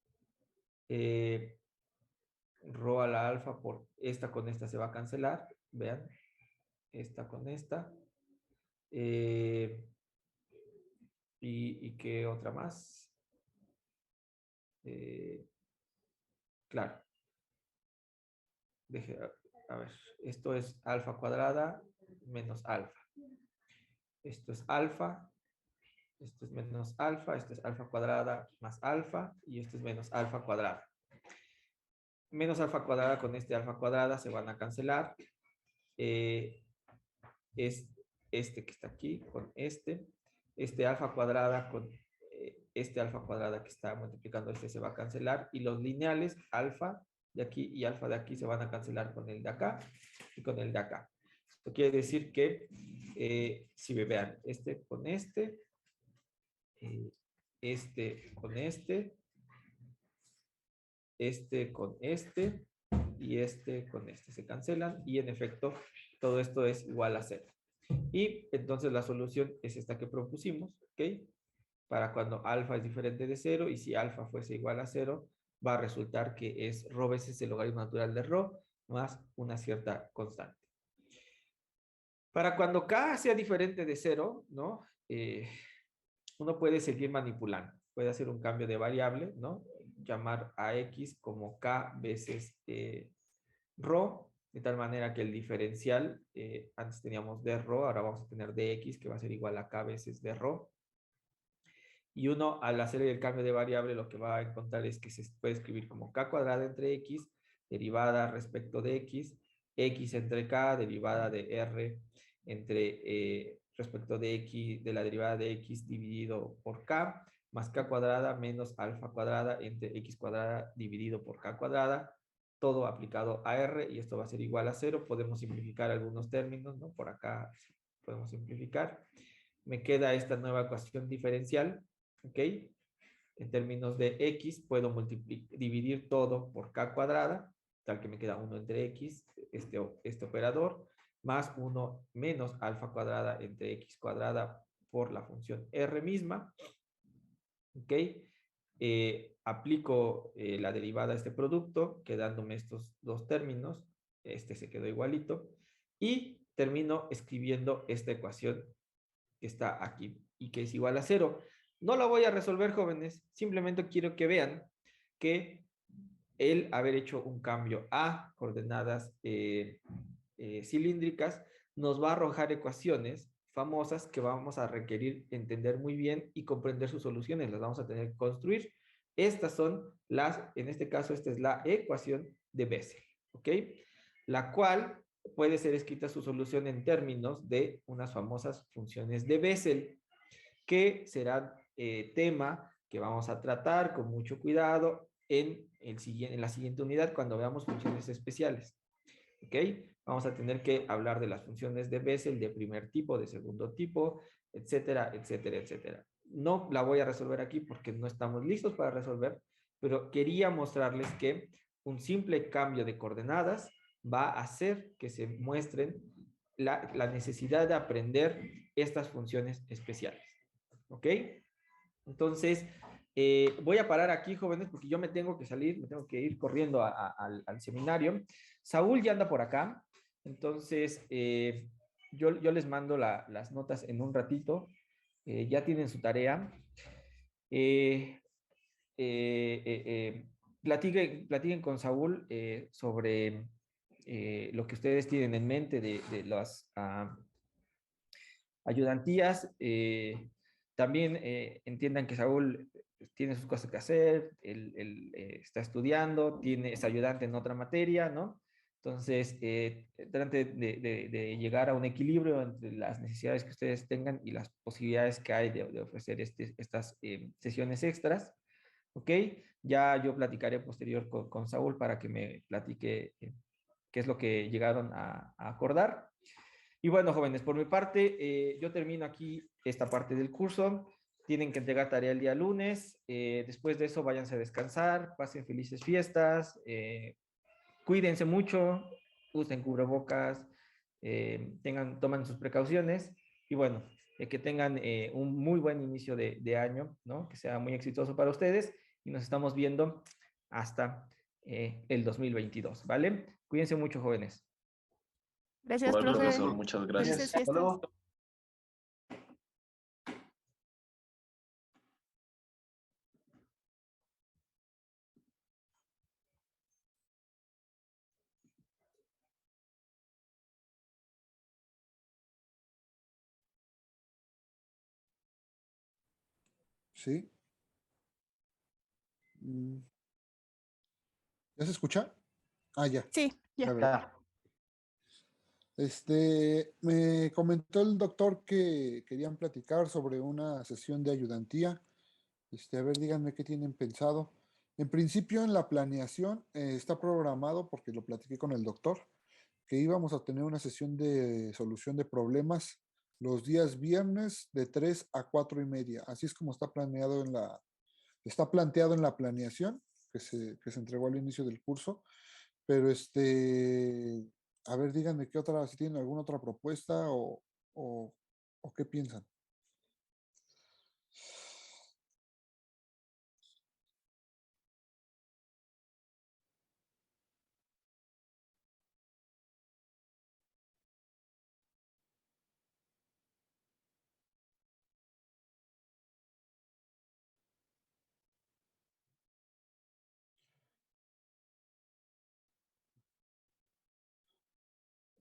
rho a la alfa por esta con esta se va a cancelar, vean, esta con esta, y qué otra más, claro, deje, a ver, esto es alfa cuadrada menos alfa, esto es alfa, esto es menos alfa, esto es alfa cuadrada más alfa, y esto es menos alfa cuadrada. Menos alfa cuadrada con este alfa cuadrada se van a cancelar. Es este que está aquí con este alfa cuadrada con este alfa cuadrada que está multiplicando este se va a cancelar, y los lineales alfa de aquí y alfa de aquí se van a cancelar con el de acá y con el de acá. Esto quiere decir que si me vean este con este con este con este y este con este se cancelan, y en efecto todo esto es igual a 0. Y entonces la solución es esta que propusimos, ¿ok? Para cuando alfa es diferente de 0, y si alfa fuese igual a 0, va a resultar que es rho veces el logaritmo natural de rho más una cierta constante. Para cuando k sea diferente de 0, ¿no? Uno puede seguir manipulando. Puede hacer un cambio de variable, ¿no? Llamar a x como k veces rho, de tal manera que el diferencial, antes teníamos d rho, ahora vamos a tener dx, que va a ser igual a k veces d rho. Y uno, al hacer el cambio de variable, lo que va a encontrar es que se puede escribir como k cuadrada entre x, derivada respecto de x entre k, derivada de r entre respecto de x, de la derivada de x dividido por k, más k cuadrada menos alfa cuadrada entre x cuadrada dividido por k cuadrada, todo aplicado a r, y esto va a ser igual a 0. Podemos simplificar algunos términos, ¿no? Por acá podemos simplificar. Me queda esta nueva ecuación diferencial, ¿ok? En términos de x, puedo dividir todo por k cuadrada, tal que me queda 1 entre x, este operador, más 1 menos alfa cuadrada entre x cuadrada por la función r misma, ¿ok? Aplico la derivada a este producto, quedándome estos dos términos, este se quedó igualito, y termino escribiendo esta ecuación que está aquí y que es igual a 0. No la voy a resolver, jóvenes, simplemente quiero que vean que el haber hecho un cambio a coordenadas cilíndricas nos va a arrojar ecuaciones famosas que vamos a requerir entender muy bien y comprender sus soluciones, las vamos a tener que construir. Estas son en este caso, esta es la ecuación de Bessel, ¿ok? La cual puede ser escrita su solución en términos de unas famosas funciones de Bessel, que será tema que vamos a tratar con mucho cuidado en la siguiente unidad cuando veamos funciones especiales. ¿Ok? Vamos a tener que hablar de las funciones de Bessel de primer tipo, de segundo tipo, etcétera, etcétera, etcétera. No la voy a resolver aquí porque no estamos listos para resolver, pero quería mostrarles que un simple cambio de coordenadas va a hacer que se muestren la necesidad de aprender estas funciones especiales. ¿Ok? Entonces, voy a parar aquí, jóvenes, porque yo me tengo que salir, me tengo que ir corriendo al seminario. Saúl ya anda por acá, entonces yo les mando las notas en un ratito. Ya tienen su tarea. Platiquen con Saúl sobre lo que ustedes tienen en mente de las ayudantías. También entiendan que Saúl tiene sus cosas que hacer, él está estudiando, es ayudante en otra materia, ¿no? Entonces, trate de llegar a un equilibrio entre las necesidades que ustedes tengan y las posibilidades que hay de ofrecer estas sesiones extras. ¿Ok? Ya yo platicaré posterior con Saúl para que me platique qué es lo que llegaron a acordar. Y bueno, jóvenes, por mi parte, yo termino aquí esta parte del curso. Tienen que entregar tarea el día lunes. Después de eso, váyanse a descansar, pasen felices fiestas, cuídense mucho, usen cubrebocas, toman sus precauciones y bueno, que tengan un muy buen inicio de año, ¿no? Que sea muy exitoso para ustedes y nos estamos viendo hasta el 2022, ¿vale? Cuídense mucho, jóvenes. Gracias, Igual, profe. profesor, muchas Felices gracias. Hasta fiestas. luego. Sí. Mm, ¿Ya se escucha? Ah, ya. Sí, Ya ya. veo. Ya. Me comentó el doctor que querían platicar sobre una sesión de ayudantía. A ver, díganme qué tienen pensado. En principio, en la planeación está programado, porque lo platiqué con el doctor, que íbamos a tener una sesión de solución de problemas los días viernes de 3 a 4:30. Así es como está planteado en la planeación que se entregó al inicio del curso. Pero a ver, díganme si tienen alguna otra propuesta o, o qué piensan.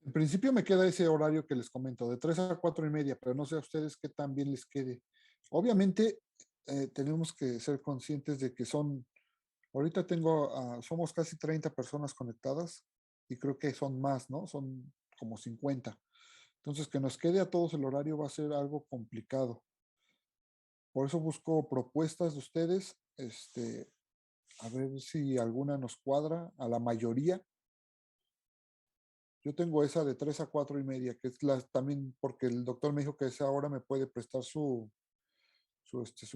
En principio me queda ese horario que les comento, de 3 a 4:30, pero no sé a ustedes qué tan bien les quede. Obviamente, tenemos que ser conscientes de que ahorita somos casi 30 personas conectadas y creo que son más, ¿no? Son como 50. Entonces, que nos quede a todos el horario va a ser algo complicado. Por eso busco propuestas de ustedes, a ver si alguna nos cuadra, a la mayoría. Yo tengo esa de 3 a 4:30, que es también porque el doctor me dijo que a esa hora me puede prestar su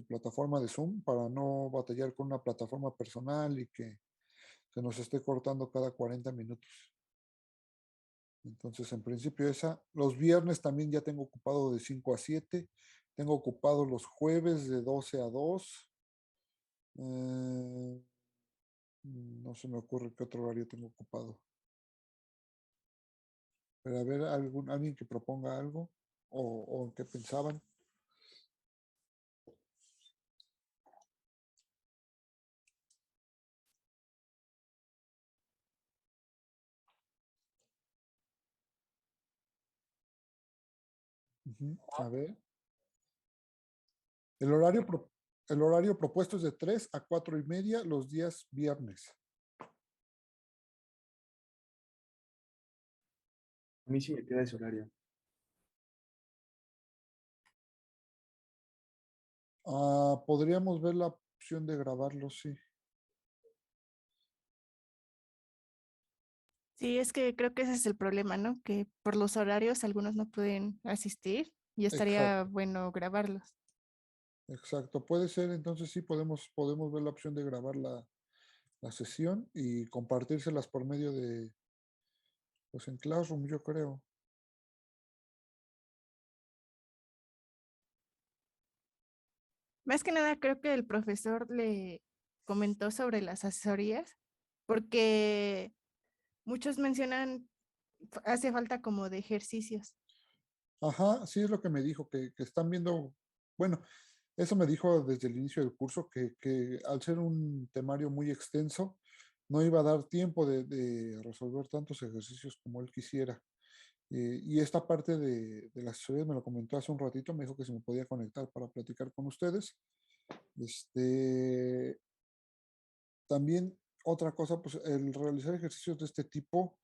plataforma de Zoom para no batallar con una plataforma personal y que se nos esté cortando cada 40 minutos. Entonces, en principio los viernes también ya tengo ocupado de 5 a 7, tengo ocupado los jueves de 12 a 2. eh, no se me ocurre qué otro horario tengo ocupado. Pero a ver, alguien que proponga algo o qué pensaban. Ujú. A ver, el horario, el horario propuesto es de 3 a 4:30 los días viernes. A mí sí me queda ese horario. Podríamos ver la opción de grabarlo, sí. Sí, es que creo que ese es el problema, ¿no? Que por los horarios algunos no pueden asistir y estaría Exacto, bueno grabarlos. exacto. Puede ser, entonces sí podemos ver la opción de grabar la sesión y compartírselas por medio pues en Classroom, yo creo. Más que nada, creo que el profesor le comentó sobre las asesorías, porque muchos mencionan, hace falta como de ejercicios. Ajá, sí es lo que me dijo, que están viendo, bueno, eso me dijo desde el inicio del curso, que al ser un temario muy extenso, no iba a dar tiempo de resolver tantos ejercicios como él quisiera. Y esta parte de las asesorías me lo comentó hace un ratito, me dijo que se me podía conectar para platicar con ustedes. Este, También otra cosa, pues el realizar ejercicios de este tipo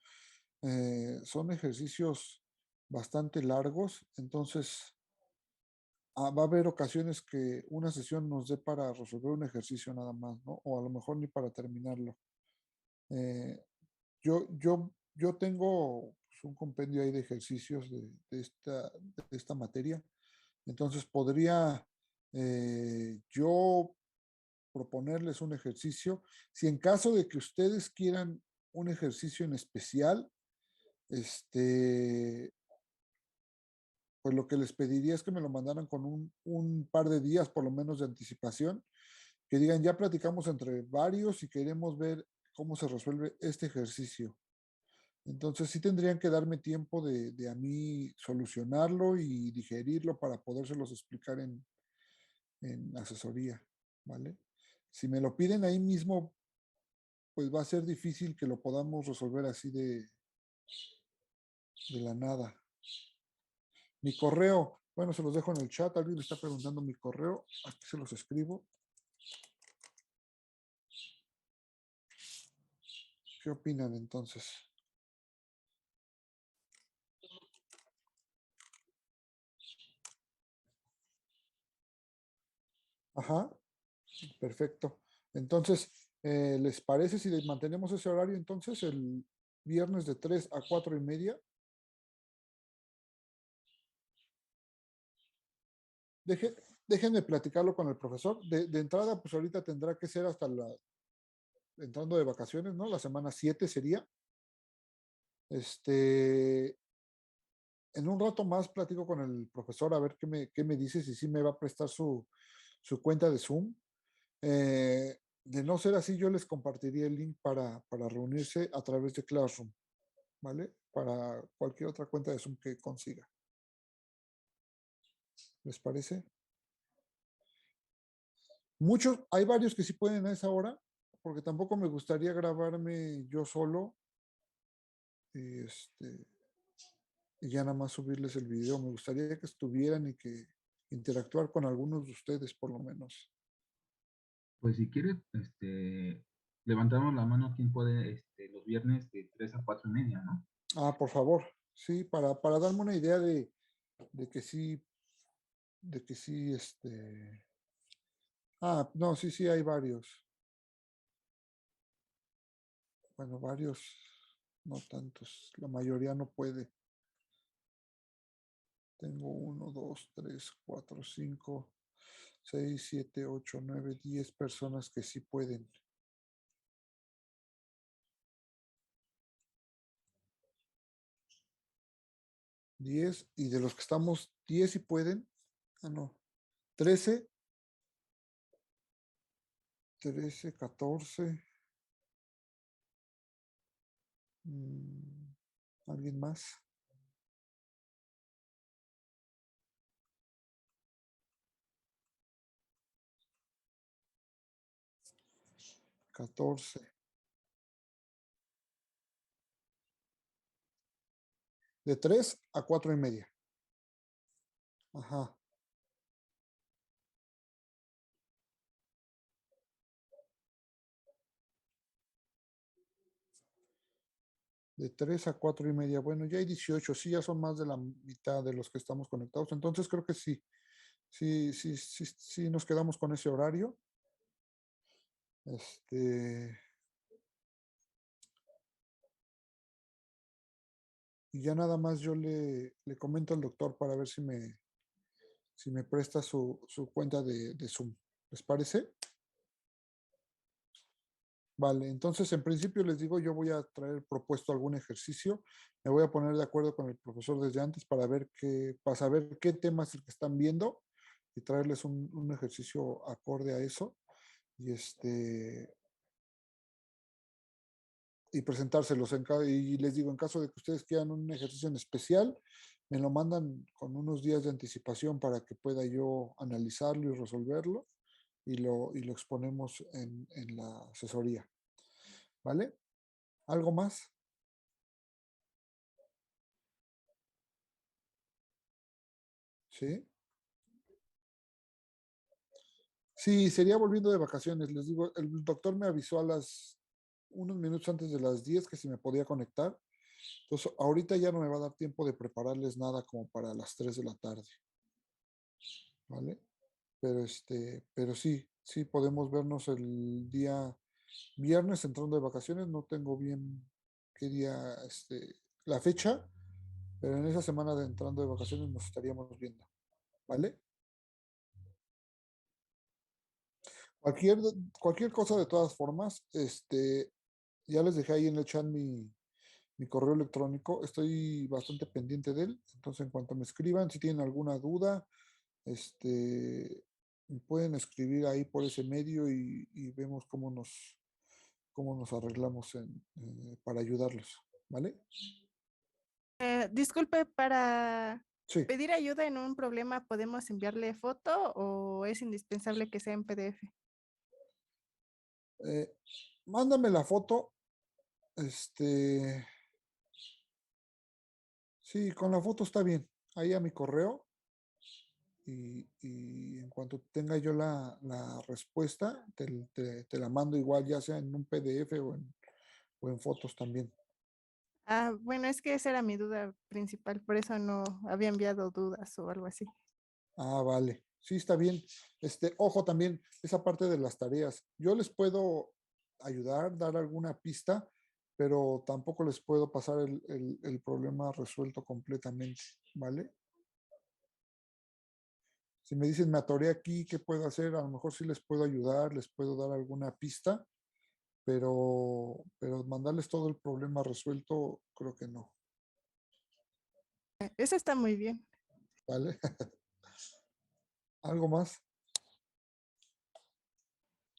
Son ejercicios bastante largos, entonces va a haber ocasiones que una sesión nos dé para resolver un ejercicio nada más, ¿no? O a lo mejor ni para terminarlo. Eh, yo tengo pues, un compendio ahí de ejercicios de esta materia, entonces podría yo proponerles un ejercicio. Si en caso de que ustedes quieran un ejercicio en especial, este, pues lo que les pediría es que me lo mandaran con un par de días por lo menos de anticipación, que digan, ya platicamos entre varios y queremos ver cómo se resuelve este ejercicio. Entonces sí tendrían que darme tiempo de a mí solucionarlo y digerirlo para podérselos explicar en asesoría, ¿vale? Si me lo piden ahí mismo, pues va a ser difícil que lo podamos resolver así de la nada. Mi correo, bueno, se los dejo en el chat. Alguien me está preguntando mi correo. Aquí se los escribo. ¿Qué opinan entonces? Ajá, perfecto. Entonces, ¿les parece si mantenemos ese horario entonces el viernes de 3 a 4 y media? Déjenme platicarlo con el profesor. De entrada, pues ahorita tendrá que ser hasta entrando de vacaciones, ¿no? La semana 7 sería. En un rato más platico con el profesor a ver qué me dice, si sí me va a prestar su cuenta de Zoom. De no ser así, yo les compartiría el link para reunirse a través de Classroom, ¿vale? Para cualquier otra cuenta de Zoom que consiga. ¿Les parece? Hay varios que sí pueden a esa hora, porque tampoco me gustaría grabarme yo solo y, y ya nada más subirles el video. Me gustaría que estuvieran y que interactuar con algunos de ustedes por lo menos. Pues si quieres, levantamos la mano quien puede los viernes de 3 a 4 y media, ¿no? Ah, por favor, sí, para darme una idea de que sí, Ah, no, sí, hay varios. Bueno, varios, no tantos. La mayoría no puede. Tengo 1, 2, 3, 4, 5, 6, 7, 8, 9, 10 personas que sí pueden. Y de los que estamos, 10 sí pueden. Ah, no. 13, 14. ¿Alguien más? 14. De 3 a 4 y media. Ajá. De 3 a 4 y media. Bueno, ya hay 18, sí, ya son más de la mitad de los que estamos conectados. Entonces creo que sí. Sí, nos quedamos con ese horario. Y ya nada más yo le comento al doctor para ver si me presta su cuenta de Zoom. ¿Les parece? Vale, entonces en principio les digo, yo voy a traer propuesto algún ejercicio, me voy a poner de acuerdo con el profesor desde antes para saber qué tema es el que están viendo y traerles un ejercicio acorde a eso y y presentárselos y les digo, en caso de que ustedes quieran un ejercicio en especial, me lo mandan con unos días de anticipación para que pueda yo analizarlo y resolverlo y lo exponemos en la asesoría. ¿Vale? ¿Algo más? ¿Sí? Sí, sería volviendo de vacaciones. Les digo, el doctor me avisó unos minutos antes de las 10 que si me podía conectar. Entonces, ahorita ya no me va a dar tiempo de prepararles nada como para las 3 de la tarde. ¿Vale? Pero sí, sí podemos vernos el día viernes entrando de vacaciones. No tengo bien qué día, la fecha, pero en esa semana de entrando de vacaciones nos estaríamos viendo. ¿Vale? Cualquier, cualquier cosa de todas formas, ya les dejé ahí en el chat mi correo electrónico. Estoy bastante pendiente de él. Entonces, en cuanto me escriban, si tienen alguna duda, me pueden escribir ahí por ese medio y vemos cómo nos arreglamos para ayudarlos. ¿Vale? Disculpe, para Sí. pedir ayuda en un problema, ¿podemos enviarle foto o es indispensable que sea en PDF? Mándame la foto. Sí, con la foto está bien. Ahí a mi correo. Y en cuanto tenga yo la respuesta, te la mando igual, ya sea en un PDF o en fotos también. Ah, bueno, es que esa era mi duda principal, por eso no había enviado dudas o algo así. Ah, vale. Sí, está bien. Ojo también, esa parte de las tareas. Yo les puedo ayudar, dar alguna pista, pero tampoco les puedo pasar el problema resuelto completamente, ¿vale? Si me dicen, me atoré aquí, ¿qué puedo hacer? A lo mejor sí les puedo ayudar, les puedo dar alguna pista, pero mandarles todo el problema resuelto, creo que no, Eso está muy bien. ¿vale? ¿Algo más?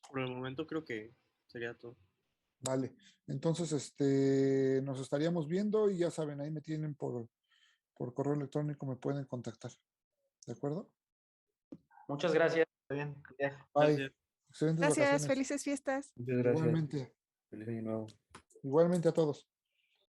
Por el momento creo que sería todo. Vale. Entonces, nos estaríamos viendo y ya saben, ahí me tienen por correo electrónico, me pueden contactar. ¿De acuerdo? Muchas gracias. Está bien, gracias. Bye. Gracias. Excelentes Gracias, vacaciones. felices fiestas. Muchas gracias. Igualmente. Feliz año nuevo. Igualmente a todos.